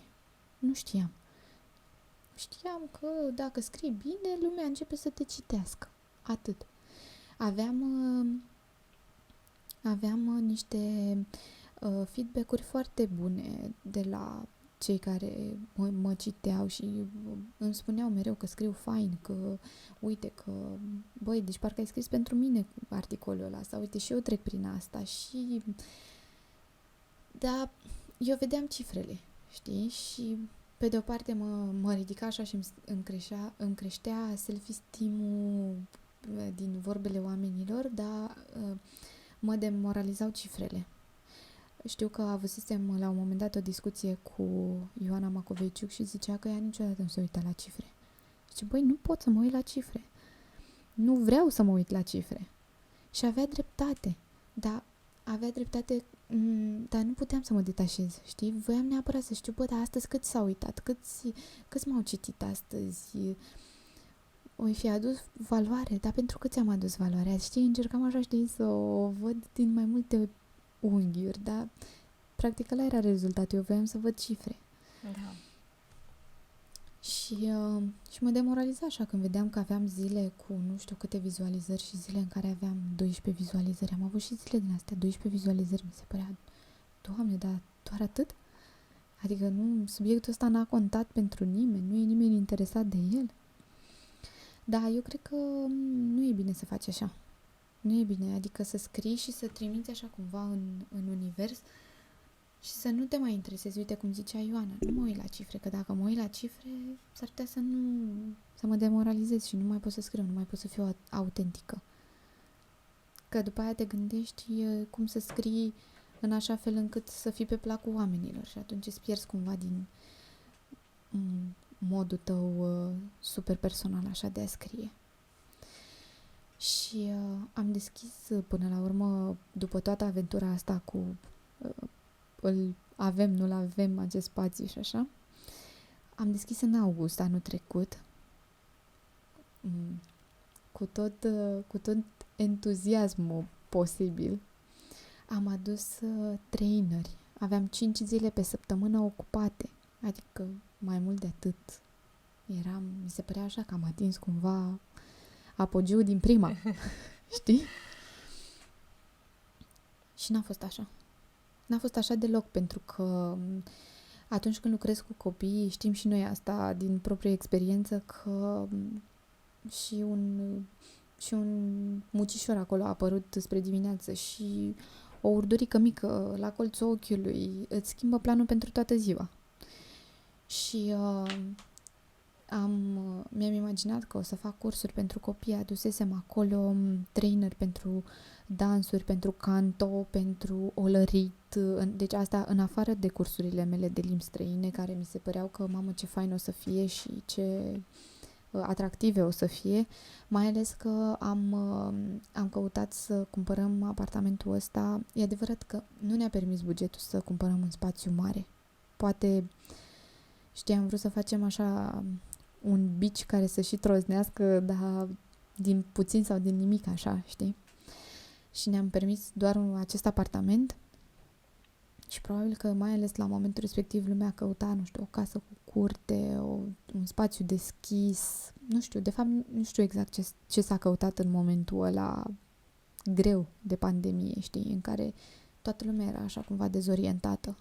Nu știam. Știam că dacă scrii bine, lumea începe să te citească. Atât. Aveam niște feedback-uri foarte bune de la cei care mă citeau și îmi spuneau mereu că scriu fain, că uite că, băi, deci parcă ai scris pentru mine articolul ăla sau uite și eu trec prin asta și da, eu cifrele, știi? Și pe de o parte mă ridica așa și îmi creștea self-esteem-ul din vorbele oamenilor, dar mă demoralizau cifrele. Știu că avusesem la un moment dat o discuție cu Ioana Macoveciuc și zicea că ea niciodată nu se uită la cifre. Și băi, nu pot să mă uit la cifre. Nu vreau să mă uit la cifre. Și avea dreptate. Dar nu puteam să mă detașez, știi? Voiam neapărat să știu, bă, dar astăzi cât s-au uitat? Câți m-au citit astăzi? O fi adus valoare, dar pentru că ți-am adus valoare? Știi, încercam așa, știi, să o văd din mai multe unghiuri, dar practic ăla era rezultatul, eu voiam să văd cifre. Da. Și mă demoraliza așa când vedeam că aveam zile cu nu știu câte vizualizări și zile în care aveam 12 vizualizări. Am avut și zile din astea, 12 vizualizări, mi se părea, Doamne, dar doar atât? Adică subiectul ăsta n-a contat pentru nimeni, nu e nimeni interesat de el. Da, eu cred că nu e bine să faci așa. Nu e bine, adică să scrii și să trimiți așa cumva în univers și să nu te mai interesezi. Uite cum zicea Ioana, nu mă uit la cifre, că dacă mă uit la cifre s-ar putea să mă demoralizez și nu mai pot să scriu, nu mai pot să fiu autentică. Că după aia te gândești cum să scrii în așa fel încât să fii pe placul oamenilor și atunci îți pierzi cumva din modul tău super personal așa de a scrie. Și am deschis până la urmă, după toată aventura asta cu îl avem, nu-l avem, acest spațiu și așa, am deschis în august anul trecut cu tot entuziasmul posibil. Am adus traineri. Aveam 5 zile pe săptămână ocupate, adică mai mult de atât. Mi se părea așa că am atins cumva apogeul din prima, știi? Și n-a fost așa. N-a fost așa deloc, pentru că atunci când lucrez cu copii, știm și noi asta din proprie experiență, că și un mucișor acolo a apărut spre dimineață și o urdurică mică la colțul ochiului îți schimbă planul pentru toată ziua. Și mi-am imaginat că o să fac cursuri pentru copii, adusesem acolo trainer pentru dansuri, pentru canto, pentru olărit, deci asta în afară de cursurile mele de limbi străine, care mi se păreau că, mamă, ce fain o să fie și ce atractive o să fie, mai ales că am căutat să cumpărăm apartamentul ăsta. E adevărat că nu ne-a permis bugetul să cumpărăm un spațiu mare. Poate, am vrut să facem așa un beach care să și troznească, dar din puțin sau din nimic, așa, știi? Și ne-am permis doar acest apartament și probabil că mai ales la momentul respectiv lumea căuta, nu știu, o casă cu curte, un spațiu deschis, nu știu, de fapt nu știu exact ce s-a căutat în momentul ăla greu de pandemie, știi, în care toată lumea era așa cumva dezorientată.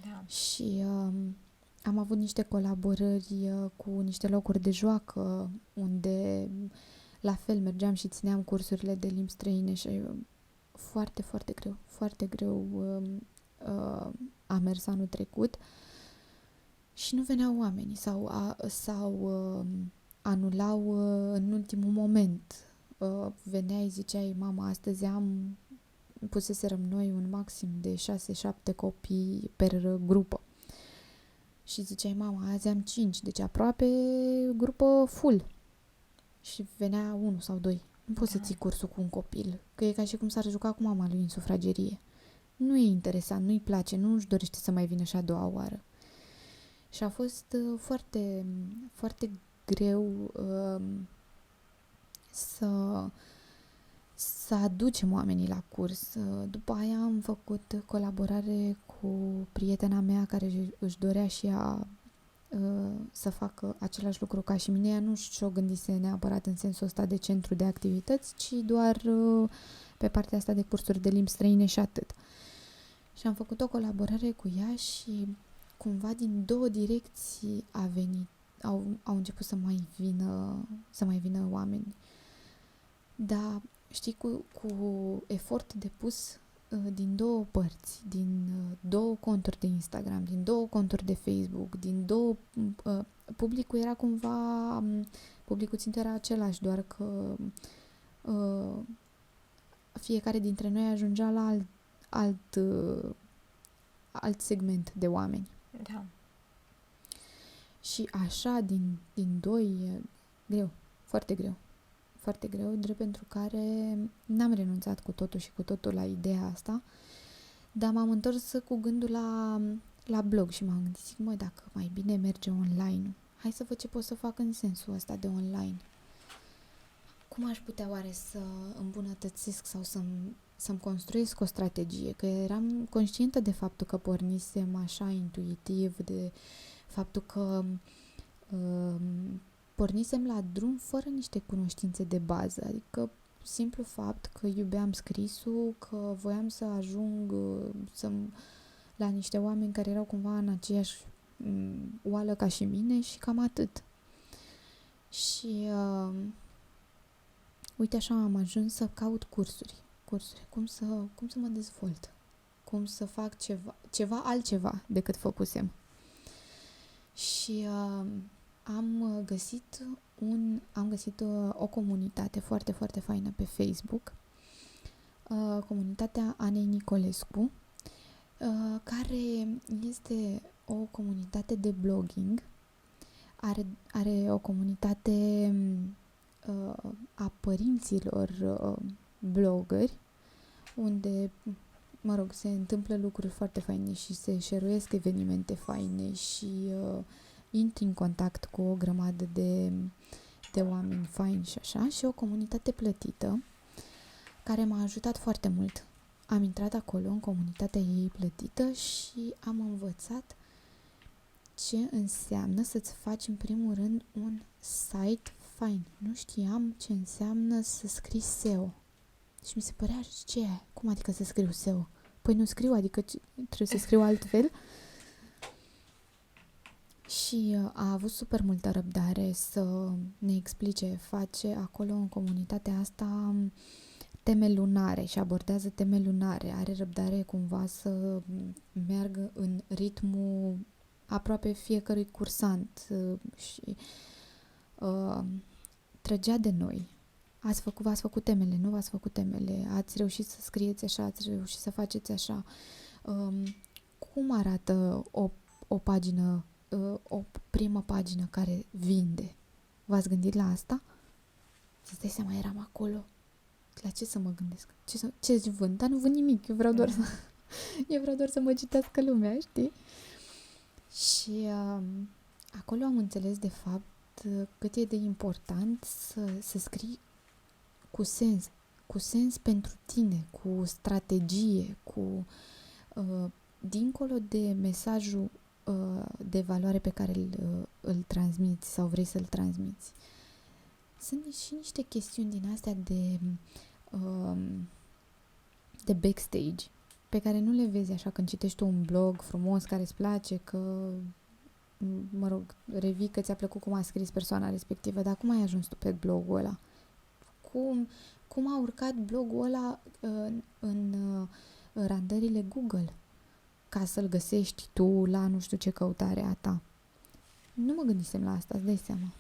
Da. Și am avut niște colaborări cu niște locuri de joacă unde la fel mergeam și țineam cursurile de limbi străine și foarte, foarte greu a mers anul trecut și nu veneau oamenii sau anulau în ultimul moment. Veneai, ziceai, mama, astăzi puseserăm noi un maxim de 6-7 copii per grupă. Și ziceai, mama, azi am 5, deci aproape grupă full. Și venea 1 sau 2. Nu poți să ții cursul cu un copil, că e ca și cum s-ar juca cu mama lui în sufragerie. Nu e interesant, nu-i place, nu își dorește să mai vină și a doua oară. Și a fost foarte, foarte greu să aducem oamenii la curs. După aia am făcut colaborare cu prietena mea care își dorea și ea să facă același lucru ca și mine. Ea nu și-o gândise neapărat în sensul ăsta de centru de activități, ci doar pe partea asta de cursuri de limbi străine și atât. Și am făcut o colaborare cu ea și cumva din două direcții au început să mai vină oameni. Dar știi, cu efort depus din două părți, din două conturi de Instagram, din două conturi de Facebook, din două... publicul era cumva... publicul țintă era același, doar că fiecare dintre noi ajungea la alt segment de oameni. Da. Și așa, din doi, greu, foarte greu. Foarte greu, drept pentru care n-am renunțat cu totul și cu totul la ideea asta, dar m-am întors cu gândul la blog și m-am gândit, zic, măi, dacă mai bine merge online, hai să văd ce pot să fac în sensul ăsta de online. Cum aș putea oare să îmbunătățesc sau să-mi construiesc o strategie? Că eram conștientă de faptul că pornisem așa intuitiv, de faptul că pornisem la drum fără niște cunoștințe de bază, adică simplu fapt că iubeam scrisul, că voiam să ajung la niște oameni care erau cumva în aceeași oală ca și mine și cam atât. Și uite așa am ajuns să caut cursuri, cum să mă dezvolt, cum să fac ceva altceva decât făcusem. Și am găsit o comunitate foarte, foarte faină pe Facebook, comunitatea Anei Nicolescu, care este o comunitate de blogging, are o comunitate a părinților bloggeri, unde, mă rog, se întâmplă lucruri foarte faine și se share-uiesc evenimente faine și intri în contact cu o grămadă de oameni faini și așa, și o comunitate plătită care m-a ajutat foarte mult. Am intrat acolo în comunitatea ei plătită și am învățat ce înseamnă să-ți faci în primul rând un site fain. Nu știam ce înseamnă să scrii SEO. Și mi se părea, cum adică să scriu SEO? Păi nu scriu, adică trebuie să scriu altfel. Și a avut super multă răbdare să ne explice, face acolo în comunitatea asta teme lunare și abordează teme lunare. Are răbdare cumva să meargă în ritmul aproape fiecărui cursant și trăgea de noi. V-ați făcut temele, nu v-ați făcut temele, ați reușit să scrieți așa, ați reușit să faceți așa. Cum arată o pagină, o primă pagină care vinde? V-ați gândit la asta? Să-ți dai seama, eram acolo. La ce să mă gândesc? Ce vând? Dar nu vând nimic, eu vreau doar să mă citească lumea, știi? Și acolo am înțeles de fapt cât e de important să scrii cu sens pentru tine, cu strategie, dincolo de mesajul de valoare pe care îl transmiți sau vrei să-l transmiți. Sunt și niște chestiuni din astea de backstage pe care nu le vezi așa când citești un blog frumos care îți place, că mă rog, revii că ți-a plăcut cum a scris persoana respectivă, dar cum ai ajuns tu pe blogul ăla? Cum a urcat blogul ăla în randările Google ca să-l găsești tu la nu știu ce căutare a ta? Nu mă gândisem la asta, îți dai seama.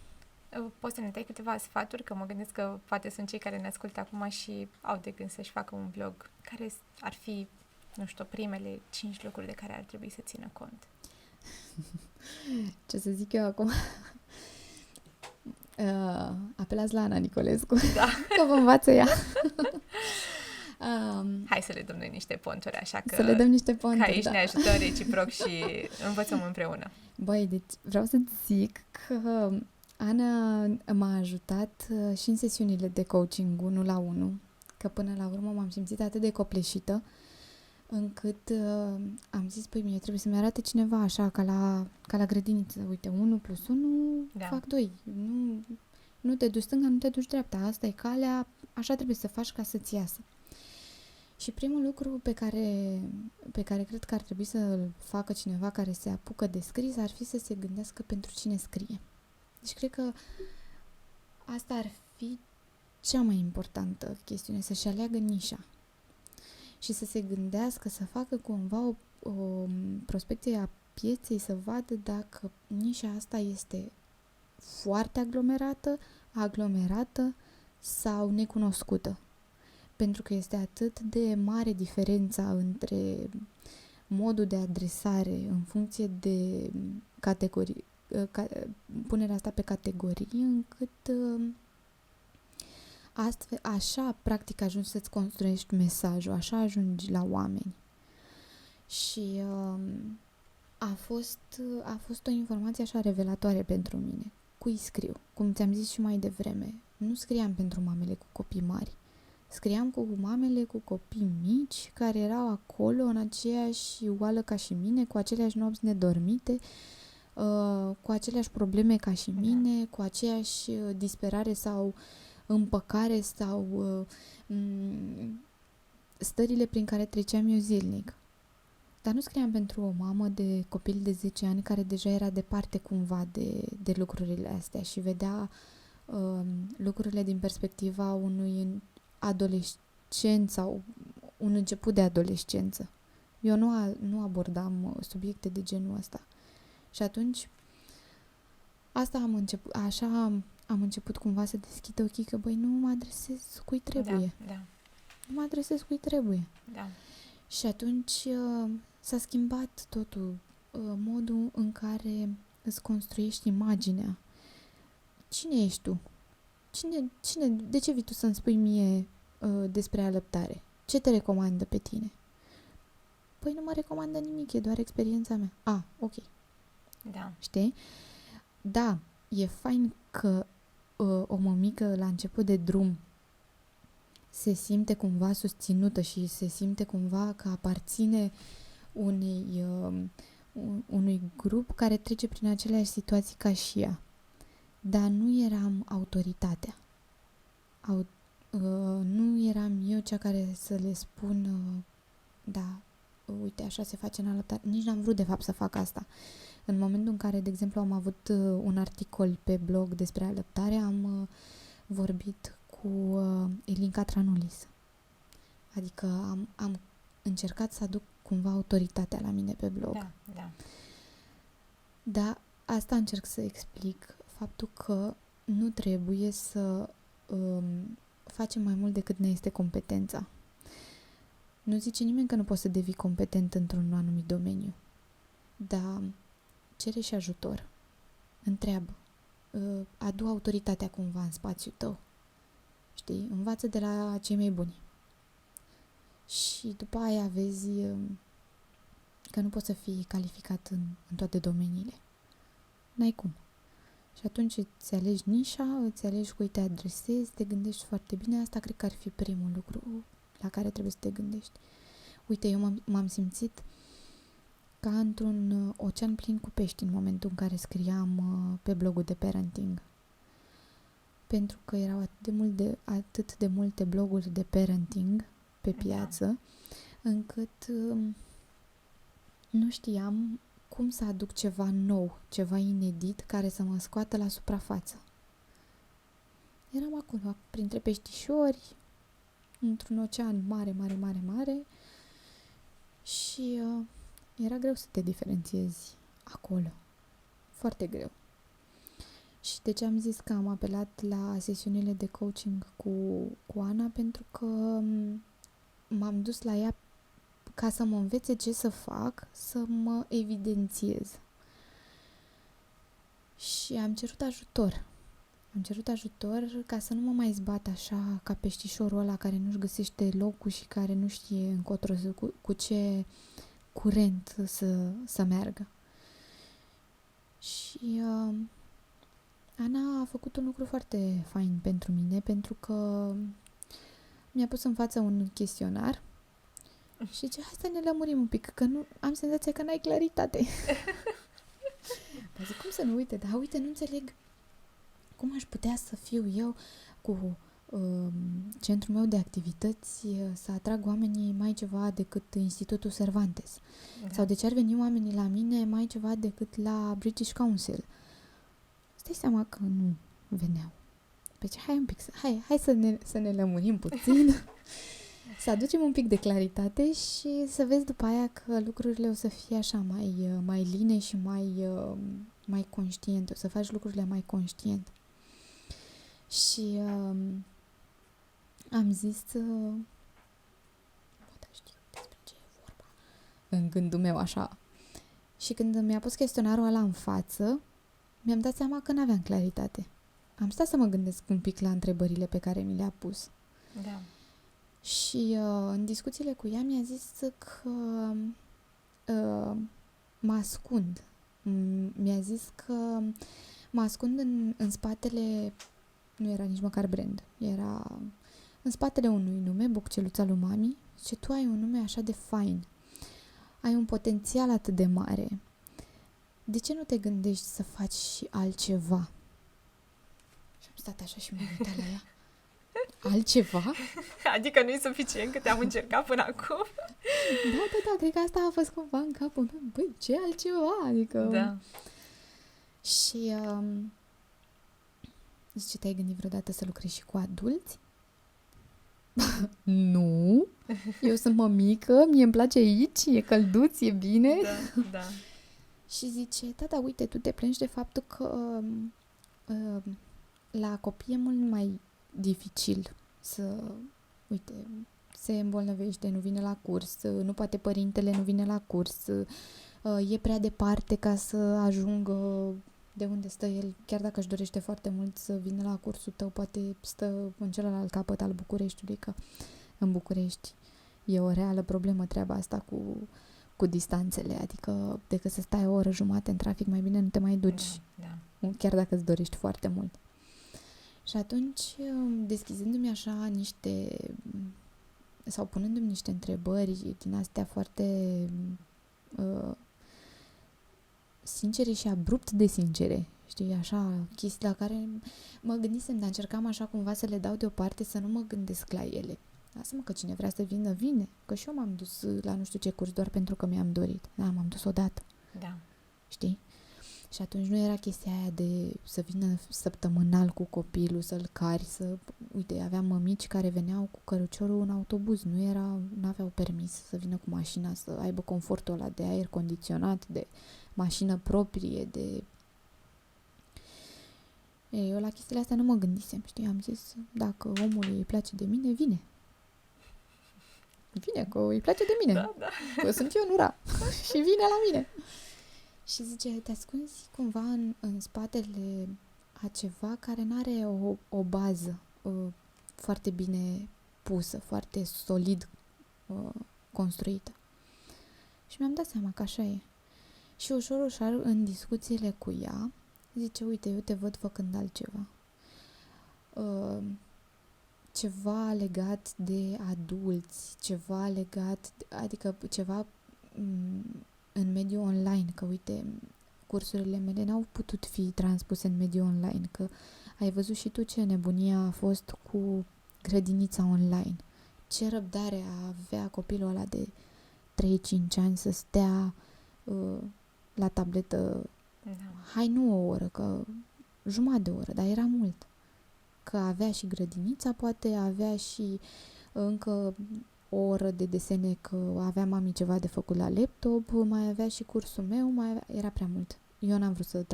Poți să ne dai câteva sfaturi? Că mă gândesc că poate sunt cei care ne ascultă acum și au de gând să-și facă un blog. Care ar fi, nu știu, primele 5 lucruri de care ar trebui să țină cont? Ce să zic eu acum? Apelați la Ana Nicolescu, Da. că vă învață ea. Hai să le dăm noi niște ponturi, așa că... Să le dăm niște ponturi, că aici da. ne ajutăm reciproc și învățăm împreună. Băi, deci vreau să zic că Ana m-a ajutat și în sesiunile de coaching 1 la 1, că până la urmă m-am simțit atât de copleșită încât am zis, păi mie trebuie să-mi arate cineva așa ca la grădiniță. Uite, 1 plus 1 fac 2. Nu te duci stânga, nu te duci dreapta. Asta e calea, așa trebuie să faci ca să-ți iasă. Și primul lucru pe care cred că ar trebui să-l facă cineva care se apucă de scris ar fi să se gândească pentru cine scrie. Deci cred că asta ar fi cea mai importantă chestiune, să-și aleagă nișa și să se gândească, să facă cumva o prospecție a pieței, să vadă dacă nișa asta este foarte aglomerată sau necunoscută. Pentru că este atât de mare diferența între modul de adresare în funcție de categorii, punerea asta pe categorii, încât astfel, așa practic ajungi să-ți construiești mesajul, așa ajungi la oameni. Și a fost o informație așa revelatoare pentru mine. Cui scriu? Cum ți-am zis și mai devreme, nu scriam pentru mamele cu copii mari. Scriam cu mamele cu copii mici care erau acolo în aceeași oală ca și mine, cu aceleași nopți nedormite, cu aceleași probleme ca și mine, cu aceeași disperare sau împăcare sau stările prin care treceam eu zilnic. Dar nu scriam pentru o mamă de copil de 10 ani care deja era departe cumva de lucrurile astea și vedea lucrurile din perspectiva unui adolescent sau un început de adolescență. Eu nu abordam subiecte de genul ăsta. Și atunci am început cumva să deschid ochii că, băi, nu mă adresez cui trebuie. Da. Nu mă adresez cui trebuie. Da. Și atunci s-a schimbat totul, modul în care îți construiești imaginea. Cine ești tu? De ce vii tu să-mi spui mie despre alăptare? Ce te recomandă pe tine? Păi nu mă recomandă nimic, e doar experiența mea. Ok. Da. Știi? Da, e fain că o mămică la început de drum se simte cumva susținută și se simte cumva că aparține unui grup care trece prin aceleași situații ca și ea. Dar nu eram autoritatea. Nu eram eu cea care să le spun da, uite, așa se face în alăptare. Nici n-am vrut de fapt să fac asta. În momentul în care, de exemplu, am avut un articol pe blog despre alăptare, am vorbit cu Elinca Tranulis. Adică am încercat să aduc cumva autoritatea la mine pe blog. Da. Dar asta încerc să explic, faptul că nu trebuie să facem mai mult decât ne este competența. Nu zice nimeni că nu poți să devii competent într-un anumit domeniu, dar cere și ajutor. Întreabă. Adu autoritatea cumva în spațiul tău. Știi? Învață de la cei mai buni. Și după aia vezi că nu poți să fii calificat în toate domeniile. N-ai cum. Și atunci îți alegi nișa, îți alegi cui te adresezi, te gândești foarte bine. Asta cred că ar fi primul lucru la care trebuie să te gândești. Uite, eu m-am simțit ca într-un ocean plin cu pești în momentul în care scriam pe blogul de parenting. Pentru că erau atât de multe bloguri de parenting pe piață, încât nu știam cum să aduc ceva nou, ceva inedit, care să mă scoată la suprafață. Eram acolo, printre peștișori, într-un ocean mare și era greu să te diferențiezi acolo. Foarte greu. Și de ce am zis că am apelat la sesiunile de coaching cu Ana? Pentru că m-am dus la ea ca să mă învețe ce să fac, să mă evidențiez. Și am cerut ajutor. Am cerut ajutor ca să nu mă mai zbat așa ca peștișorul ăla care nu-și găsește locul și care nu știe încotro cu ce curent să meargă. Și Ana a făcut un lucru foarte fain pentru mine, pentru că mi-a pus în față un chestionar și zice, hai să ne lămurim un pic, că nu am senzația că n-ai claritate. Zic, cum să nu uite? Dar uite, nu înțeleg cum aș putea să fiu eu cu centrul meu de activități să atrag oamenii mai ceva decât Institutul Cervantes. Da. Sau de ce ar veni oamenii la mine mai ceva decât la British Council. Stai seama că nu veneau. Deci hai un pic, hai să ne lămurim puțin, să aducem un pic de claritate și să vezi după aia că lucrurile o să fie așa mai line și mai conștiente. O să faci lucrurile mai conștient. Și am zis poate știu despre ce e vorba în gândul meu așa. Și când mi-a pus chestionarul ăla în față, mi-am dat seama că n-aveam claritate. Am stat să mă gândesc un pic la întrebările pe care mi le-a pus. Da. Și în discuțiile cu ea mi-a zis că mă ascund. Mi-a zis că mă ascund în spatele, nu era nici măcar brand, era în spatele unui nume, Bocceluța lui Mami, și tu ai un nume așa de fain. Ai un potențial atât de mare. De ce nu te gândești să faci și altceva? Și am stat așa și m-am uitat la ea. Altceva? Adică nu e suficient că te-am încercat până acum? Da, cred că asta a fost cumva în capul meu. Băi, ce altceva? Adică... Da. Și zice, te-ai gândit vreodată să lucrezi și cu adulți? Nu. Eu sunt mămică, mie îmi place aici, e călduț, e bine. Da. Și zice, da, uite, tu te plângi de faptul că la copii e mult mai dificil să, uite, se îmbolnăvește, nu vine la curs, nu poate părintele, nu vine la curs, e prea departe ca să ajungă de unde stă el, chiar dacă își dorește foarte mult să vină la cursul tău, poate stă în celălalt capăt al Bucureștiului, că în București e o reală problemă treaba asta cu distanțele, adică decât să stai o oră jumate în trafic, mai bine nu te mai duci, chiar dacă îți dorești foarte mult. Și atunci, deschizându-mi așa sau punându-mi niște întrebări din astea foarte sincere și abrupt de sincere, știi, așa, chestii la care mă gândisem, dar încercam așa cumva să le dau deoparte, să nu mă gândesc la ele. Lasă-mă că cine vrea să vină, vine. Că și eu m-am dus la nu știu ce curs doar pentru că mi-am dorit. Da, m-am dus odată. Da. Știi? Și atunci nu era chestia aia de să vină săptămânal cu copilul, să-l cari, să... Uite, aveam mămici care veneau cu căruciorul în autobuz, n-aveau permis să vină cu mașina, să aibă confortul ăla de aer condiționat, de mașină proprie, de... Eu la chestiile astea nu mă gândisem, știi? Am zis, dacă omului îi place de mine, vine. Vine, că îi place de mine. Da. Că sunt eu în ura. Și vine la mine. Și zice, te ascunzi cumva în spatele a ceva care nu are o bază foarte bine pusă, foarte solid construită. Și mi-am dat seama că așa e. Și ușor, în discuțiile cu ea, zice, uite, eu te văd făcând altceva. Ceva legat de adulți, ceva legat, adică ceva în mediul online, că uite, cursurile mele n-au putut fi transpuse în mediul online, că ai văzut și tu ce nebunie a fost cu grădinița online. Ce răbdare a avea copilul ăla de 3-5 ani să stea la tabletă, hai nu o oră, că jumătate de oră, dar era mult. Că avea și grădinița, poate avea și încă o oră de desene, că avea mami ceva de făcut la laptop, mai avea și cursul meu, era prea mult. Eu n-am vrut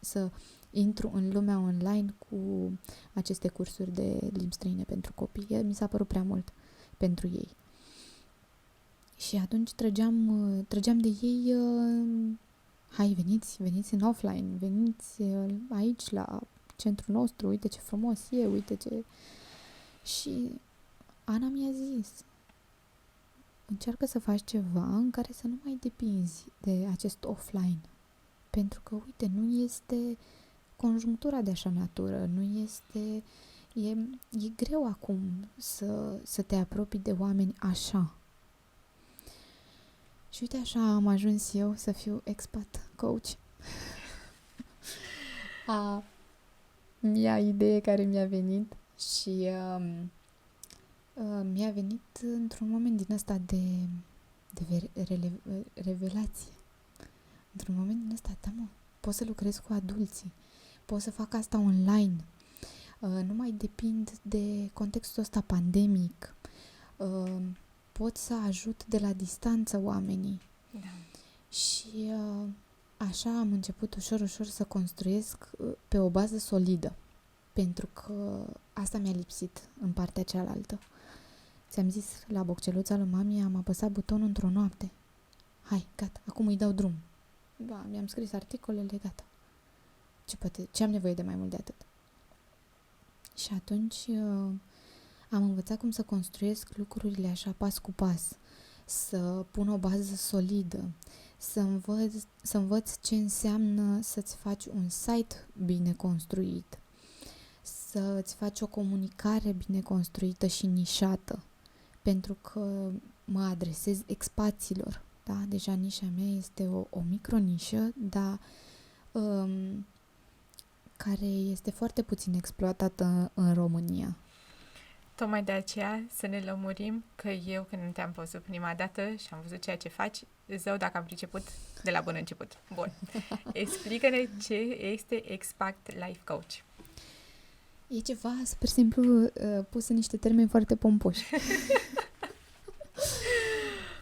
să intru în lumea online cu aceste cursuri de limbi străine pentru copii. Mi s-a părut prea mult pentru ei. Și atunci trăgeam de ei, hai, veniți în offline, veniți aici la centrul nostru, uite ce frumos e, uite ce... Și Ana mi-a zis, încearcă să faci ceva în care să nu mai depinzi de acest offline. Pentru că, uite, nu este conjunctura de așa natură, nu este... E greu acum să te apropii de oameni așa. Și uite așa am ajuns eu să fiu expat coach. A mia idee care mi-a venit și mi-a venit într-un moment din ăsta de revelație. Într-un moment din ăsta, da mă, pot să lucrez cu adulții, pot să fac asta online, nu mai depind de contextul ăsta pandemic, pot să ajut de la distanță oamenii. Da. Și așa am început ușor să construiesc pe o bază solidă, pentru că asta mi-a lipsit în partea cealaltă. Ți-am zis, la bocceluța lui mami am apăsat butonul într-o noapte. Hai, gata, acum îi dau drum. Da, mi-am scris articolele, gata. Ce am nevoie de mai mult de atât? Și atunci am învățat cum să construiesc lucrurile așa pas cu pas, să pun o bază solidă, să învăț ce înseamnă să-ți faci un site bine construit, să-ți faci o comunicare bine construită și nișată, pentru că mă adresez expațiilor. Da? Deja nișa mea este o micronișă, dar care este foarte puțin exploatată în România. Tocmai de aceea să ne lămurim că eu când te-am văzut prima dată și am văzut ceea ce faci, zău dacă am priceput de la bun început. Bun. Explică-ne ce este Expat Life Coach. E ceva super simplu pus în niște termeni foarte pompoși.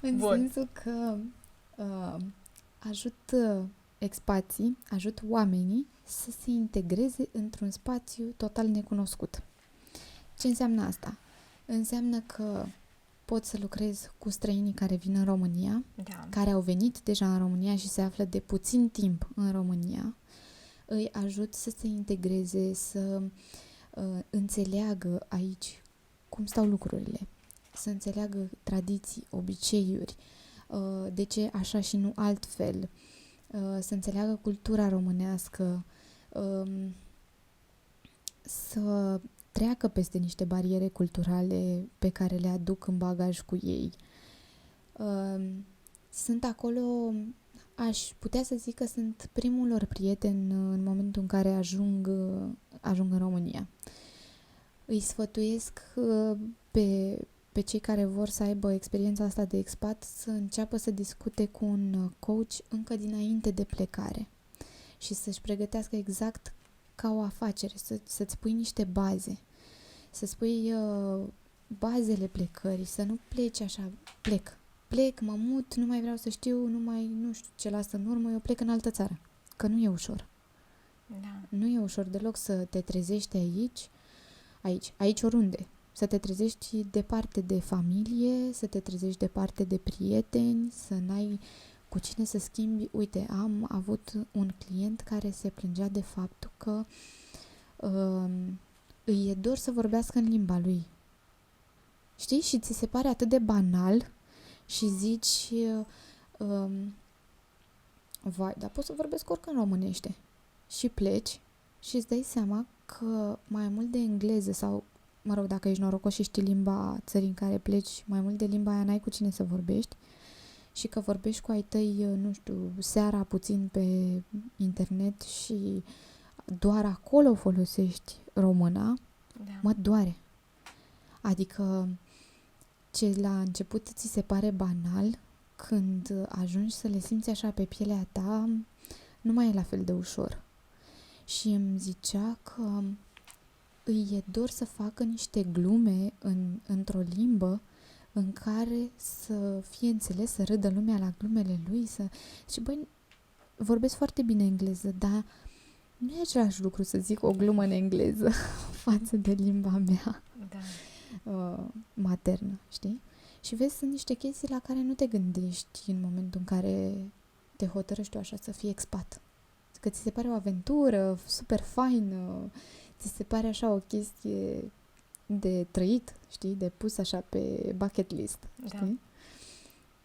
În sensul că ajut expații, ajut oamenii să se integreze într-un spațiu total necunoscut. Ce înseamnă asta? Înseamnă că pot să lucrez cu străinii care vin în România, da, care au venit deja în România și se află de puțin timp în România. Îi ajut să se integreze, să înțeleagă aici cum stau lucrurile, să înțeleagă tradiții, obiceiuri, de ce așa și nu altfel, să înțeleagă cultura românească, să treacă peste niște bariere culturale pe care le aduc în bagaj cu ei. Sunt acolo, aș putea să zic că sunt primul lor prieten în momentul în care ajung în România. Îi sfătuiesc pe cei care vor să aibă experiența asta de expat să înceapă să discute cu un coach încă dinainte de plecare și să-și pregătească exact ca o afacere, să-ți pui niște baze, să-ți pui bazele plecării, să nu pleci așa, plec, mă mut, nu mai vreau să știu, nu știu ce lasă în urmă, eu plec în altă țară, că nu e ușor. Da. Nu e ușor deloc să te trezești aici oriunde. Să te trezești departe de familie, să te trezești departe de prieteni, să n-ai cu cine să schimbi. Uite, am avut un client care se plângea de faptul că îi e dor să vorbească în limba lui. Știi? Și ți se pare atât de banal și zici vai, dar pot să vorbesc oricând românește. Și pleci și îți dai seama că mai mult de engleză sau, mă rog, dacă ești norocos și știi limba țării în care pleci, mai mult de limba aia n-ai cu cine să vorbești și că vorbești cu ai tăi, nu știu, seara puțin pe internet și doar acolo folosești româna, Da. mă doare. Adică ce la început ți se pare banal, când ajungi să le simți așa pe pielea ta, nu mai e la fel de ușor. Și îmi zicea că îi e dor să facă niște glume într-o limbă în care să fie înțeles, să râdă lumea la glumele lui. Și băi, vorbesc foarte bine engleză, dar nu e același lucru să zic o glumă în engleză față de limba mea maternă, știi? Și vezi, sunt niște chestii la care nu te gândești în momentul în care te hotărăști tu așa să fii expat. Că ți se pare o aventură super faină, ți se pare așa o chestie de trăit, știi? De pus așa pe bucket list, știi?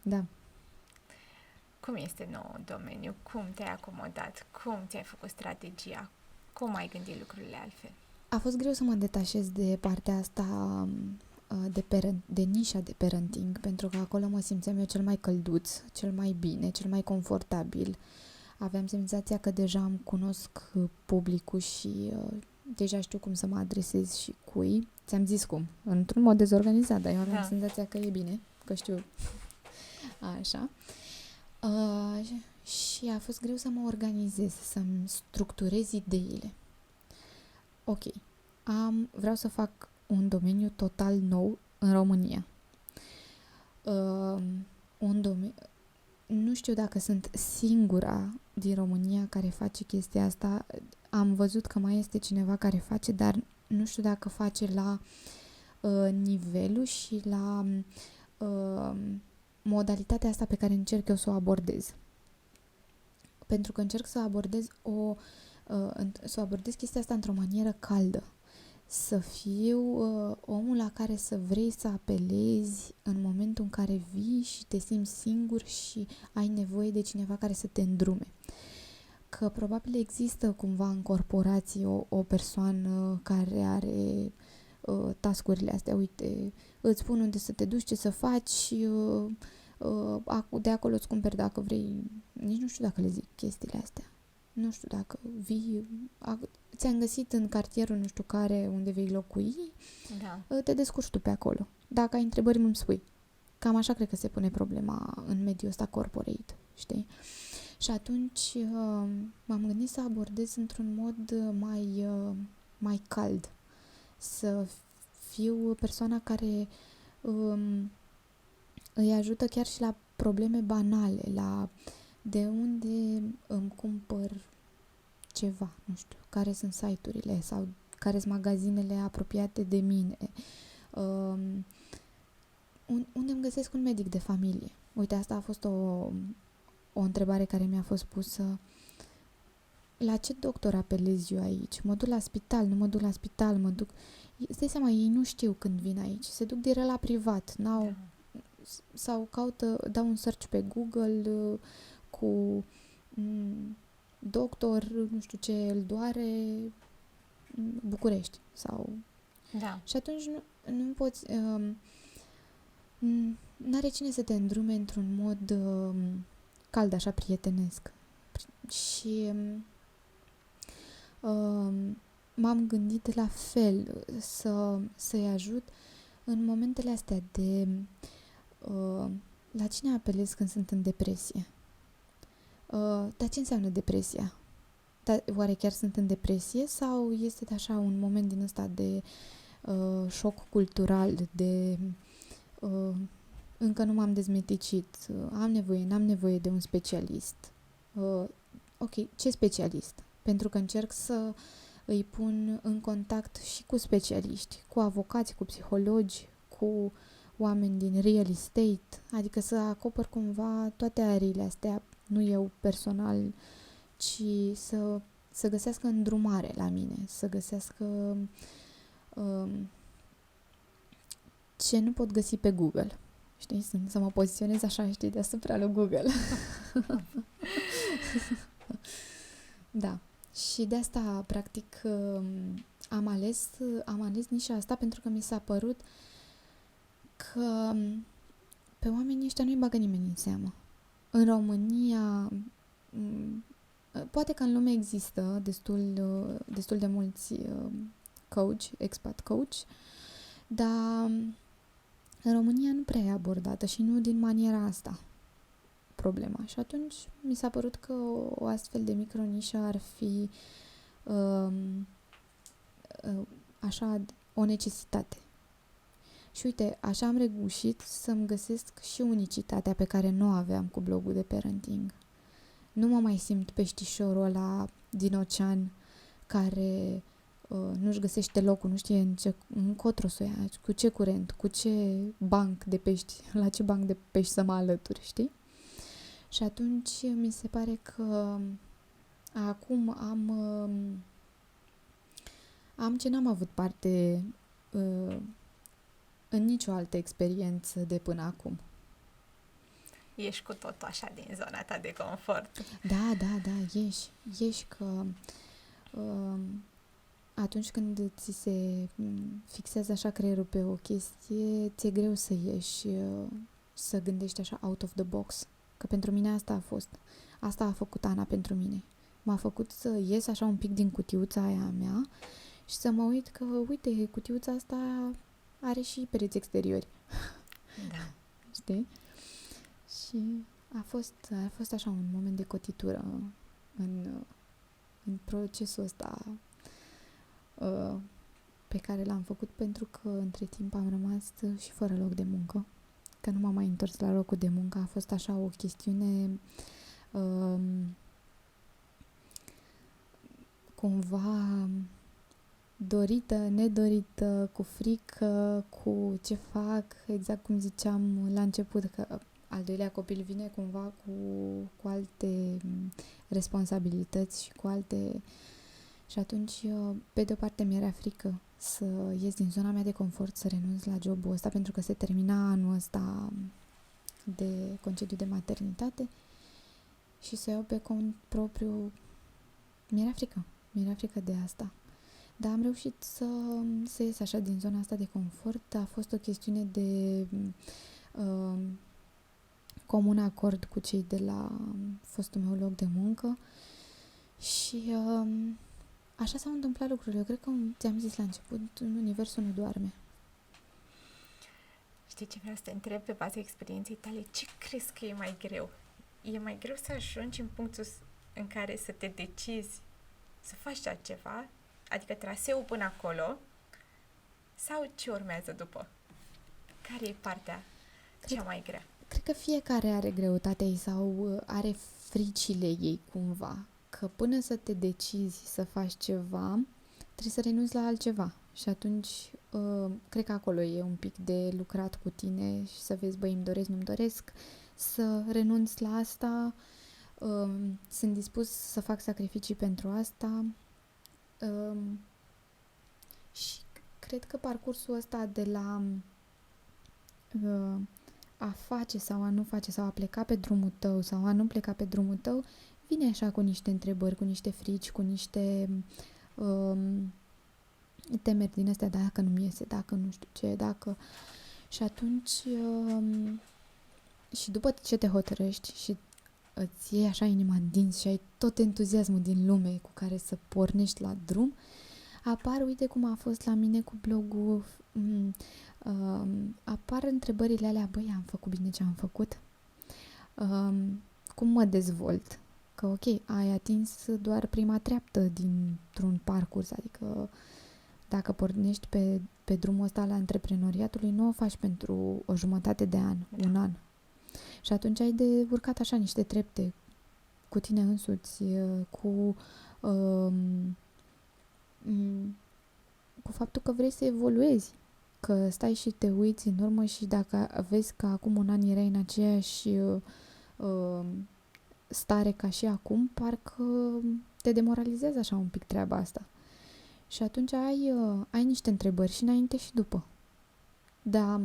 Da. Cum este nou domeniu? Cum te-ai acomodat? Cum ți-ai făcut strategia? Cum ai gândit lucrurile altfel? A fost greu să mă detașez de partea asta de nișa de parenting, pentru că acolo mă simțeam eu cel mai călduț, cel mai bine, cel mai confortabil. Aveam senzația că deja îmi cunosc publicul și deja știu cum să mă adresez și cui. Ți-am zis cum, într-un mod dezorganizat, dar eu aveam senzația că e bine, că știu. Așa. Și a fost greu să mă organizez, să-mi structurez ideile. Ok, vreau să fac un domeniu total nou în România. Nu știu dacă sunt singura din România care face chestia asta. Am văzut că mai este cineva care face, dar nu știu dacă face la nivelul și la modalitatea asta pe care încerc eu să o abordez. Pentru că încerc să abordez chestia asta într-o manieră caldă. Să fiu omul la care să vrei să apelezi în momentul în care vii și te simți singur și ai nevoie de cineva care să te îndrume. Că probabil există cumva în corporații o persoană care are task-urile astea, uite, îți spun unde să te duci, ce să faci, de acolo îți cumperi dacă vrei, nici nu știu dacă le zic chestiile astea. Nu știu dacă vii, ți-am găsit în cartierul nu știu care unde vei locui, te descurci tu pe acolo. Dacă ai întrebări, îmi spui. Cam așa cred că se pune problema în mediul ăsta corporate, știi? Și atunci m-am gândit să abordez într-un mod mai cald. Să fiu persoana care îi ajută chiar și la probleme banale, la de unde îmi cumpăr ceva, nu știu, care sunt site-urile sau care sunt magazinele apropiate de mine, unde îmi găsesc un medic de familie. Uite, asta a fost o întrebare care mi-a fost pusă. La ce doctor apelez eu aici? Mă duc la spital, nu mă duc la spital, mă duc... Îți dai seama, ei nu știu când vin aici, se duc direct la privat, sau dau un search pe Google cu doctor, nu știu ce îl doare, București sau... Și atunci nu poți... n-are cine să te îndrume într-un mod cald, așa, prietenesc. Și m-am gândit la fel să-i ajut în momentele astea de... la cine apelez când sunt în depresie? Dar ce înseamnă depresia? Dar oare chiar sunt în depresie sau este așa un moment din ăsta de șoc cultural, de încă nu m-am dezmeticit, n-am nevoie de un specialist. Ok, ce specialist? Pentru că încerc să îi pun în contact și cu specialiști, cu avocați, cu psihologi, cu oameni din real estate, adică să acopăr cumva toate ariile astea, nu eu personal, ci să găsească îndrumare la mine, să găsească ce nu pot găsi pe Google. Știi? Să mă poziționez așa, știi, deasupra lui Google. Da. Și de asta, practic, am ales nișa asta pentru că mi s-a părut că pe oamenii ăștia nu-i bagă nimeni în seamă. În România, poate că în lume există destul de mulți coach, expat coach, dar în România nu prea e abordată și nu din maniera asta problema. Și atunci mi s-a părut că o astfel de micronișă ar fi așa o necesitate. Și uite, așa am reușit să-mi găsesc și unicitatea pe care nu o aveam cu blogul de parenting. Nu mă mai simt peștișorul ăla din ocean care nu-și găsește locul, nu știe încotro să o ia, cu ce curent, cu ce banc de pești, la ce banc de pești să mă alături, știi? Și atunci mi se pare că acum am ce n-am avut parte în nicio altă experiență de până acum. Ești cu totul așa din zona ta de confort. Da, ieși că atunci când ți se fixează așa creierul pe o chestie, ți-e greu să ieși, să gândești așa out of the box. Că pentru mine asta a făcut Ana pentru mine. M-a făcut să ies așa un pic din cutiuța aia mea și să mă uit că, uite, cutiuța asta are și pereți exteriori. Da. Știi? Și a fost așa un moment de cotitură în procesul ăsta pe care l-am făcut, pentru că între timp am rămas și fără loc de muncă. Că nu m-am mai întors la locul de muncă. A fost așa o chestiune cumva dorită, nedorită, cu frică, cu ce fac, exact cum ziceam la început, că al doilea copil vine cumva cu alte responsabilități și cu alte... Și atunci, pe de-o parte, mi-era frică să ies din zona mea de confort, să renunț la jobul ăsta, pentru că se termina anul ăsta de concediu de maternitate și să iau pe cont propriu. Mi-era frică de asta. Dar am reușit să ies așa din zona asta de confort. A fost o chestiune de comun acord cu cei de la fostul meu loc de muncă și așa s-au întâmplat lucrurile. Eu cred că ți-am zis la început, universul nu doarme. Știi ce vreau să te întreb pe baza experienței tale? Ce crezi că e mai greu? E mai greu să ajungi în punctul în care să te decizi să faci ceva, adică traseul până acolo, sau ce urmează după? Care e partea cea mai grea? Cred că fiecare are greutatea ei sau are fricile ei cumva. Că până să te decizi să faci ceva, trebuie să renunți la altceva. Și atunci, cred că acolo e un pic de lucrat cu tine și să vezi, băi, îmi doresc, nu-mi doresc, să renunț la asta, sunt dispus să fac sacrificii pentru asta. Și cred că parcursul ăsta de la a face sau a nu face sau a pleca pe drumul tău sau a nu pleca pe drumul tău, vine așa cu niște întrebări, cu niște frici, cu niște temeri din astea, dacă nu-mi iese, dacă nu știu ce, dacă... Și atunci și după ce te hotărăști și îți iei așa inima în dinți și ai tot entuziasmul din lume cu care să pornești la drum, apar, uite cum a fost la mine cu blogul, apar întrebările alea, băi, am făcut bine ce am făcut? Cum mă dezvolt? că, ok, ai atins doar prima treaptă dintr-un parcurs, adică dacă pornești pe drumul ăsta al antreprenoriatului, nu o faci pentru o jumătate de an, un an. Și atunci ai de urcat așa niște trepte cu tine însuți, cu faptul că vrei să evoluezi, că stai și te uiți în urmă și dacă vezi că acum un an erai în aceeași stare ca și acum, parcă te demoralizează așa un pic treaba asta. Și atunci ai niște întrebări și înainte și după. Dar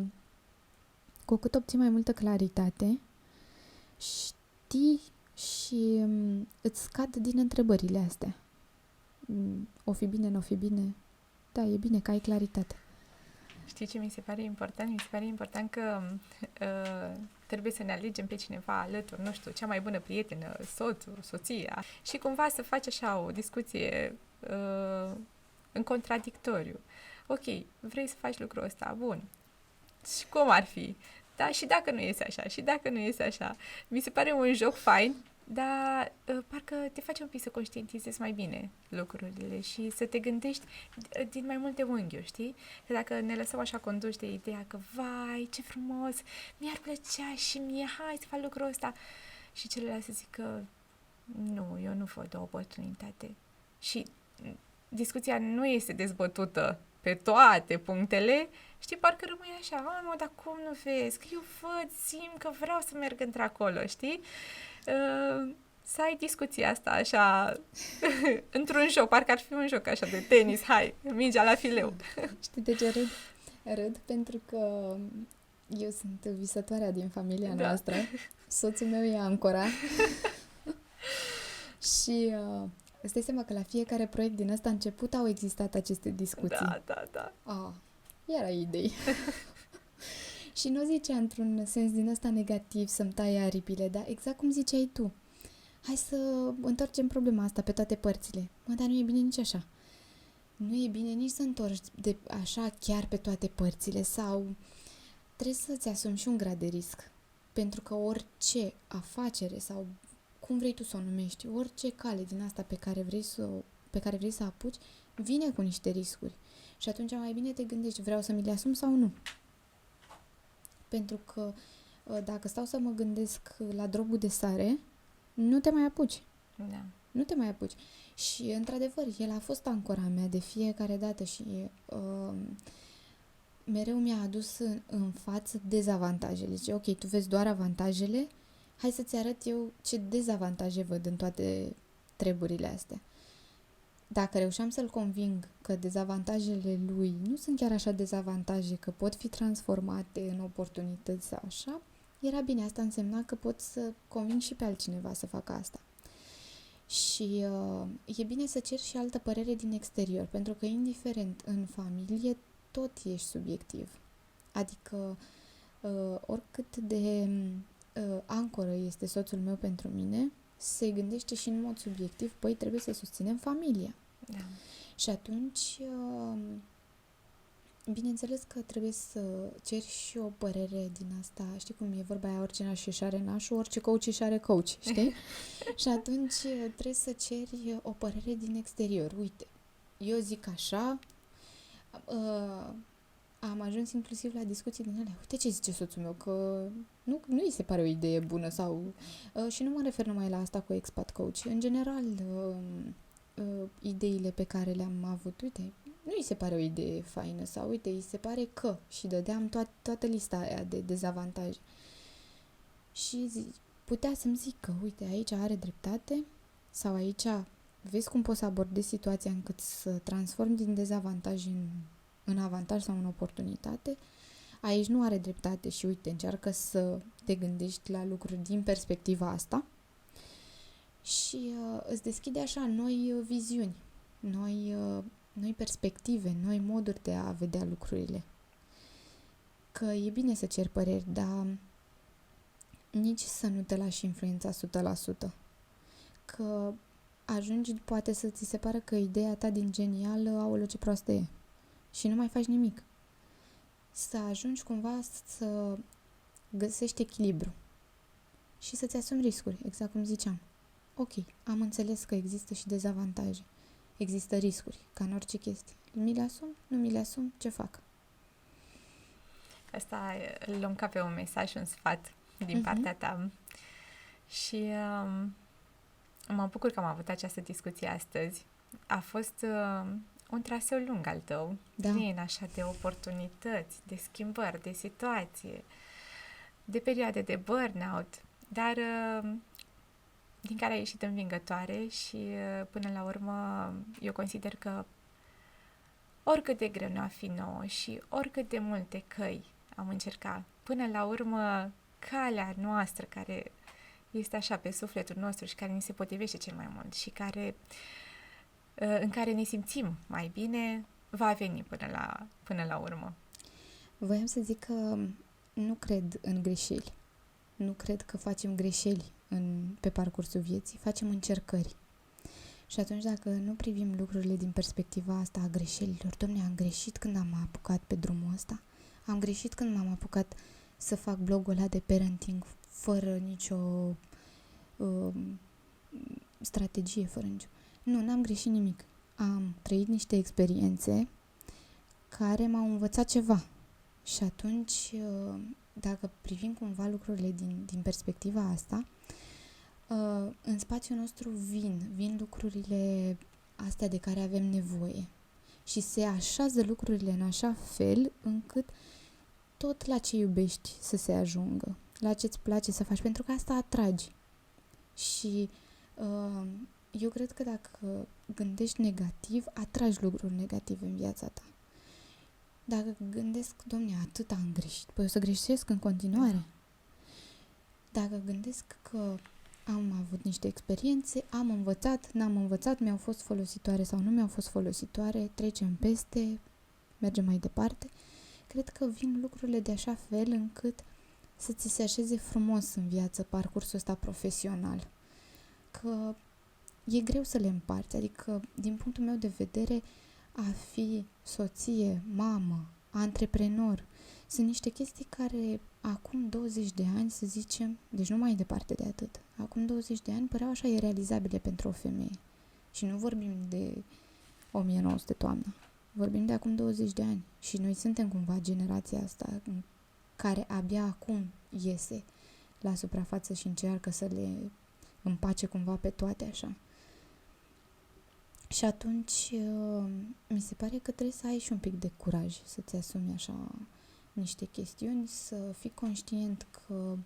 cu cât obții mai multă claritate, știi și îți scad din întrebările astea. O fi bine, nu o fi bine? Da, e bine că ai claritate. Știi ce mi se pare important? Mi se pare important că trebuie să ne alegem pe cineva alături, nu știu, cea mai bună prietenă, soțul, soția, și cumva să faci așa o discuție în contradictoriu. Ok, vrei să faci lucrul ăsta, bun. Și cum ar fi? Da, și dacă nu iese așa, și dacă nu iese așa. Mi se pare un joc fain, dar parcă te face un pic să conștientizezi mai bine lucrurile și să te gândești din mai multe unghiuri, știi? Că dacă ne lăsăm așa conduși de ideea că, vai, ce frumos, mi-ar plăcea și mie, hai să fac lucrul ăsta. Și celălalt să zică, nu, eu nu văd o oportunitate. Și discuția nu este dezbătută pe toate punctele, știi, parcă rămâi așa, mă, dar cum nu vezi? Că eu văd, simt că vreau să merg într-acolo, știi? Să ai discuția asta așa, într-un joc, parcă ar fi un joc așa de tenis, hai, mingea la fileu. Știi de ce râd? Râd pentru că eu sunt visătoarea din familia noastră, soțul meu e ancora și îți dai seama că la fiecare proiect din ăsta început au existat aceste discuții. Da. Iar ai idei. Și nu zicea într-un sens din ăsta negativ să-mi taie aripile, dar exact cum ziceai tu. Hai să întorcem problema asta pe toate părțile. Mă, dar nu e bine nici așa. Nu e bine nici să întorci de așa chiar pe toate părțile sau trebuie să-ți asumi și un grad de risc. Pentru că orice afacere sau cum vrei tu să o numești, orice cale din asta pe care vrei să apuci, vine cu niște riscuri. Și atunci mai bine te gândești, vreau să mi le asum sau nu? Pentru că dacă stau să mă gândesc la drobul de sare, nu te mai apuci. Da. Nu te mai apuci. Și, într-adevăr, el a fost ancora mea de fiecare dată și mereu mi-a adus în față dezavantajele. Zice, ok, tu vezi doar avantajele, hai să-ți arăt eu ce dezavantaje văd în toate treburile astea. Dacă reușeam să-l conving că dezavantajele lui nu sunt chiar așa dezavantaje, că pot fi transformate în oportunități sau așa, era bine. Asta însemna că pot să conving și pe altcineva să facă asta. Și e bine să ceri și altă părere din exterior, pentru că indiferent în familie, tot ești subiectiv. Adică oricât de ancoră este soțul meu pentru mine, se gândește și în mod subiectiv, păi trebuie să susținem familia. Da. Și atunci, bineînțeles că trebuie să ceri și o părere din asta. Știi cum e vorba aia, orice naș își are nașul, orice coach își are coach, știi? Și atunci trebuie să ceri o părere din exterior. Uite, eu zic așa, am ajuns inclusiv la discuții din alea. Uite ce zice soțul meu, că nu îi se pare o idee bună sau... și nu mă refer numai la asta cu expat coach. În general, ideile pe care le-am avut, uite, nu îi se pare o idee faină sau uite, îi se pare că și dădeam toată lista aia de dezavantaje. Și putea să-mi zic că, uite, aici are dreptate sau aici vezi cum poți să abordezi situația încât să transformi din dezavantaj în avantaj sau în oportunitate. Aici nu are dreptate și uite, încearcă să te gândești la lucruri din perspectiva asta și îți deschide așa noi viziuni, noi perspective, noi moduri de a vedea lucrurile. Că e bine să ceri păreri, dar nici să nu te lași influența 100%. Că ajungi poate să ți se pară că ideea ta din genială, aoleu, ce proastă e. Și nu mai faci nimic. Să ajungi cumva să găsești echilibru. Și să-ți asumi riscuri, exact cum ziceam. ok, am înțeles că există și dezavantaje, există riscuri, ca în orice chestie. Mi le asum, nu mi le asum, ce fac? Asta îl luăm ca pe un mesaj și un sfat din partea ta. Și mă bucur că am avut această discuție astăzi. A fost un traseu lung al tău, plin așa de oportunități, de schimbări, de situație, de perioade de burnout, dar din care ai ieșit învingătoare și până la urmă eu consider că oricât de greu ne-a fi nouă și oricât de multe căi am încercat, până la urmă calea noastră care este așa pe sufletul nostru și care ni se potrivește cel mai mult și în care ne simțim mai bine, va veni până la urmă. Voiam să zic că nu cred în greșeli. Nu cred că facem greșeli pe parcursul vieții, facem încercări. Și atunci dacă nu privim lucrurile din perspectiva asta a greșelilor, Doamne, am greșit când am apucat pe drumul ăsta, am greșit când m-am apucat să fac blogul ăla de parenting fără nicio strategie, fără nicio... Nu, n-am greșit nimic. Am trăit niște experiențe care m-au învățat ceva. Și atunci, dacă privim cumva lucrurile din perspectiva asta, în spațiul nostru vin lucrurile astea de care avem nevoie și se așează lucrurile în așa fel încât tot la ce iubești să se ajungă, la ce îți place să faci, pentru că asta atragi. Și eu cred că dacă gândești negativ, atragi lucruri negative în viața ta. Dacă gândesc, Doamne, atât am greșit, păi o să greșesc în continuare. Dacă gândesc că am avut niște experiențe, am învățat, n-am învățat, mi-au fost folositoare sau nu mi-au fost folositoare, trecem peste, mergem mai departe. Cred că vin lucrurile de așa fel încât să ți se așeze frumos în viață parcursul ăsta profesional. Că e greu să le împarți, adică din punctul meu de vedere a fi soție, mamă, antreprenor, sunt niște chestii care acum 20 de ani, să zicem, deci nu mai departe de atât, acum 20 de ani păreau așa irealizabile pentru o femeie. Și nu vorbim de 1900 toamna, vorbim de acum 20 de ani. Și noi suntem cumva generația asta care abia acum iese la suprafață și încearcă să le împace cumva pe toate așa. Și atunci mi se pare că trebuie să ai și un pic de curaj să-ți asumi așa niște chestiuni, să fii conștient că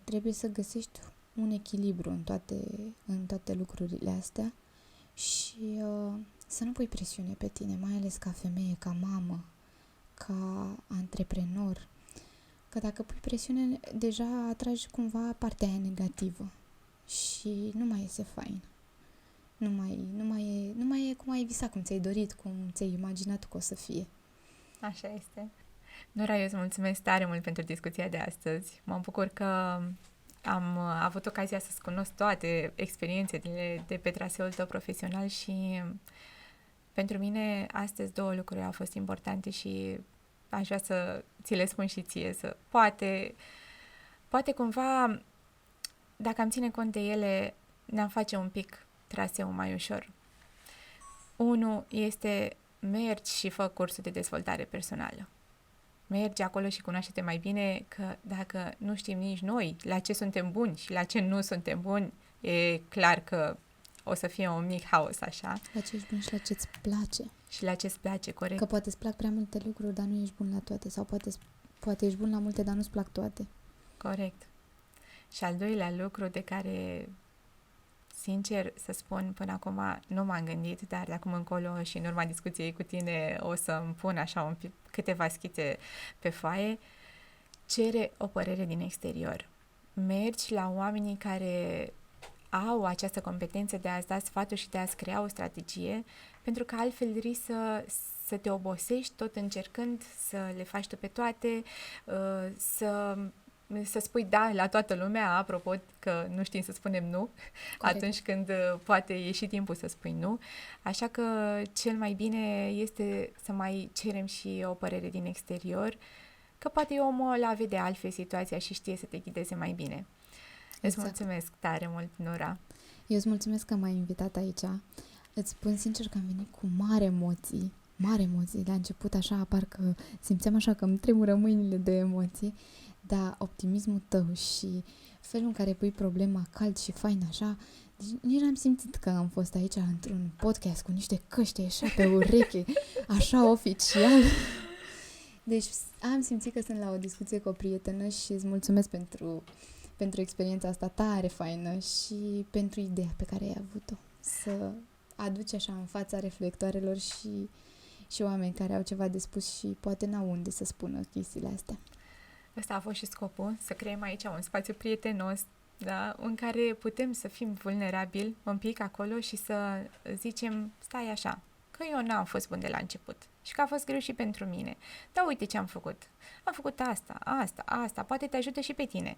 trebuie să găsești un echilibru în toate lucrurile astea și să nu pui presiune pe tine, mai ales ca femeie, ca mamă, ca antreprenor. Că dacă pui presiune, deja atragi cumva partea aia negativă și nu mai iese fain. Nu mai e cum ai visat, cum ți-ai dorit, cum ți-ai imaginat că o să fie. Așa este. Nora, eu îți mulțumesc tare mult pentru discuția de astăzi. Mă bucur că am avut ocazia să-ți cunosc toate experiențele de pe traseul tău profesional și pentru mine astăzi două lucruri au fost importante și aș vrea să ți le spun și ție. Poate cumva, dacă am ține cont de ele, ne-am face un pic traseul mai ușor. Unu este mergi și fă cursul de dezvoltare personală. Mergi acolo și cunoaște-te mai bine, că dacă nu știm nici noi la ce suntem buni și la ce nu suntem buni, e clar că o să fie un mic haos așa. La ce ești bun și la ce îți place. Și la ce îți place, corect. Că poate îți plac prea multe lucruri, dar nu ești bun la toate. Sau poate ești bun la multe, dar nu-ți plac toate. Corect. Și al doilea lucru de care, sincer să spun, până acum nu m-am gândit, dar de acum încolo și în urma discuției cu tine o să îmi pun așa câteva schițe pe foaie, cere o părere din exterior. Mergi la oamenii care au această competență de a-ți da sfaturi și de a-ți crea o strategie, pentru că altfel risci să te obosești tot încercând să le faci tu pe toate, să spui da la toată lumea, apropo că nu știm să spunem nu, corect, atunci când poate e și timpul să spui nu. Așa că cel mai bine este să mai cerem și o părere din exterior, că poate omul ăla vede altfel situația și știe să te ghideze mai bine. Îți mulțumesc tare mult, Nora. Eu îți mulțumesc că m-ai invitat aici. Îți spun sincer că am venit cu mari emoții. La început așa, parcă simțeam așa că îmi tremură mâinile de emoții, dar optimismul tău și felul în care pui problema cald și fain așa, deci nici n-am simțit că am fost aici într-un podcast cu niște căști așa pe ureche, așa oficial. Deci am simțit că sunt la o discuție cu o prietenă și îți mulțumesc pentru experiența asta tare faină și pentru ideea pe care ai avut-o. Să aduci așa în fața reflectoarelor și oameni care au ceva de spus și poate n-au unde să spună chestiile astea. Ăsta a fost și scopul, să creăm aici un spațiu prietenos, da? În care putem să fim vulnerabili un pic acolo și să zicem, stai așa, că eu n-am fost bun de la început și că a fost greu și pentru mine. Dar uite ce am făcut. Am făcut asta. Poate te ajută și pe tine.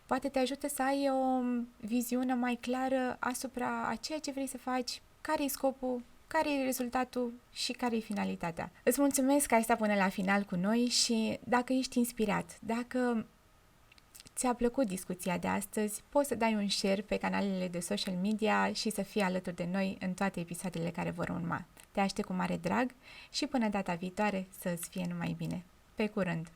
Poate te ajută să ai o viziune mai clară asupra a ceea ce vrei să faci, care e scopul, care e rezultatul și care e finalitatea. Îți mulțumesc că ai stat până la final cu noi și dacă ești inspirat, dacă ți-a plăcut discuția de astăzi, poți să dai un share pe canalele de social media și să fii alături de noi în toate episoadele care vor urma. Te aștept cu mare drag și până data viitoare să îți fie numai bine. Pe curând!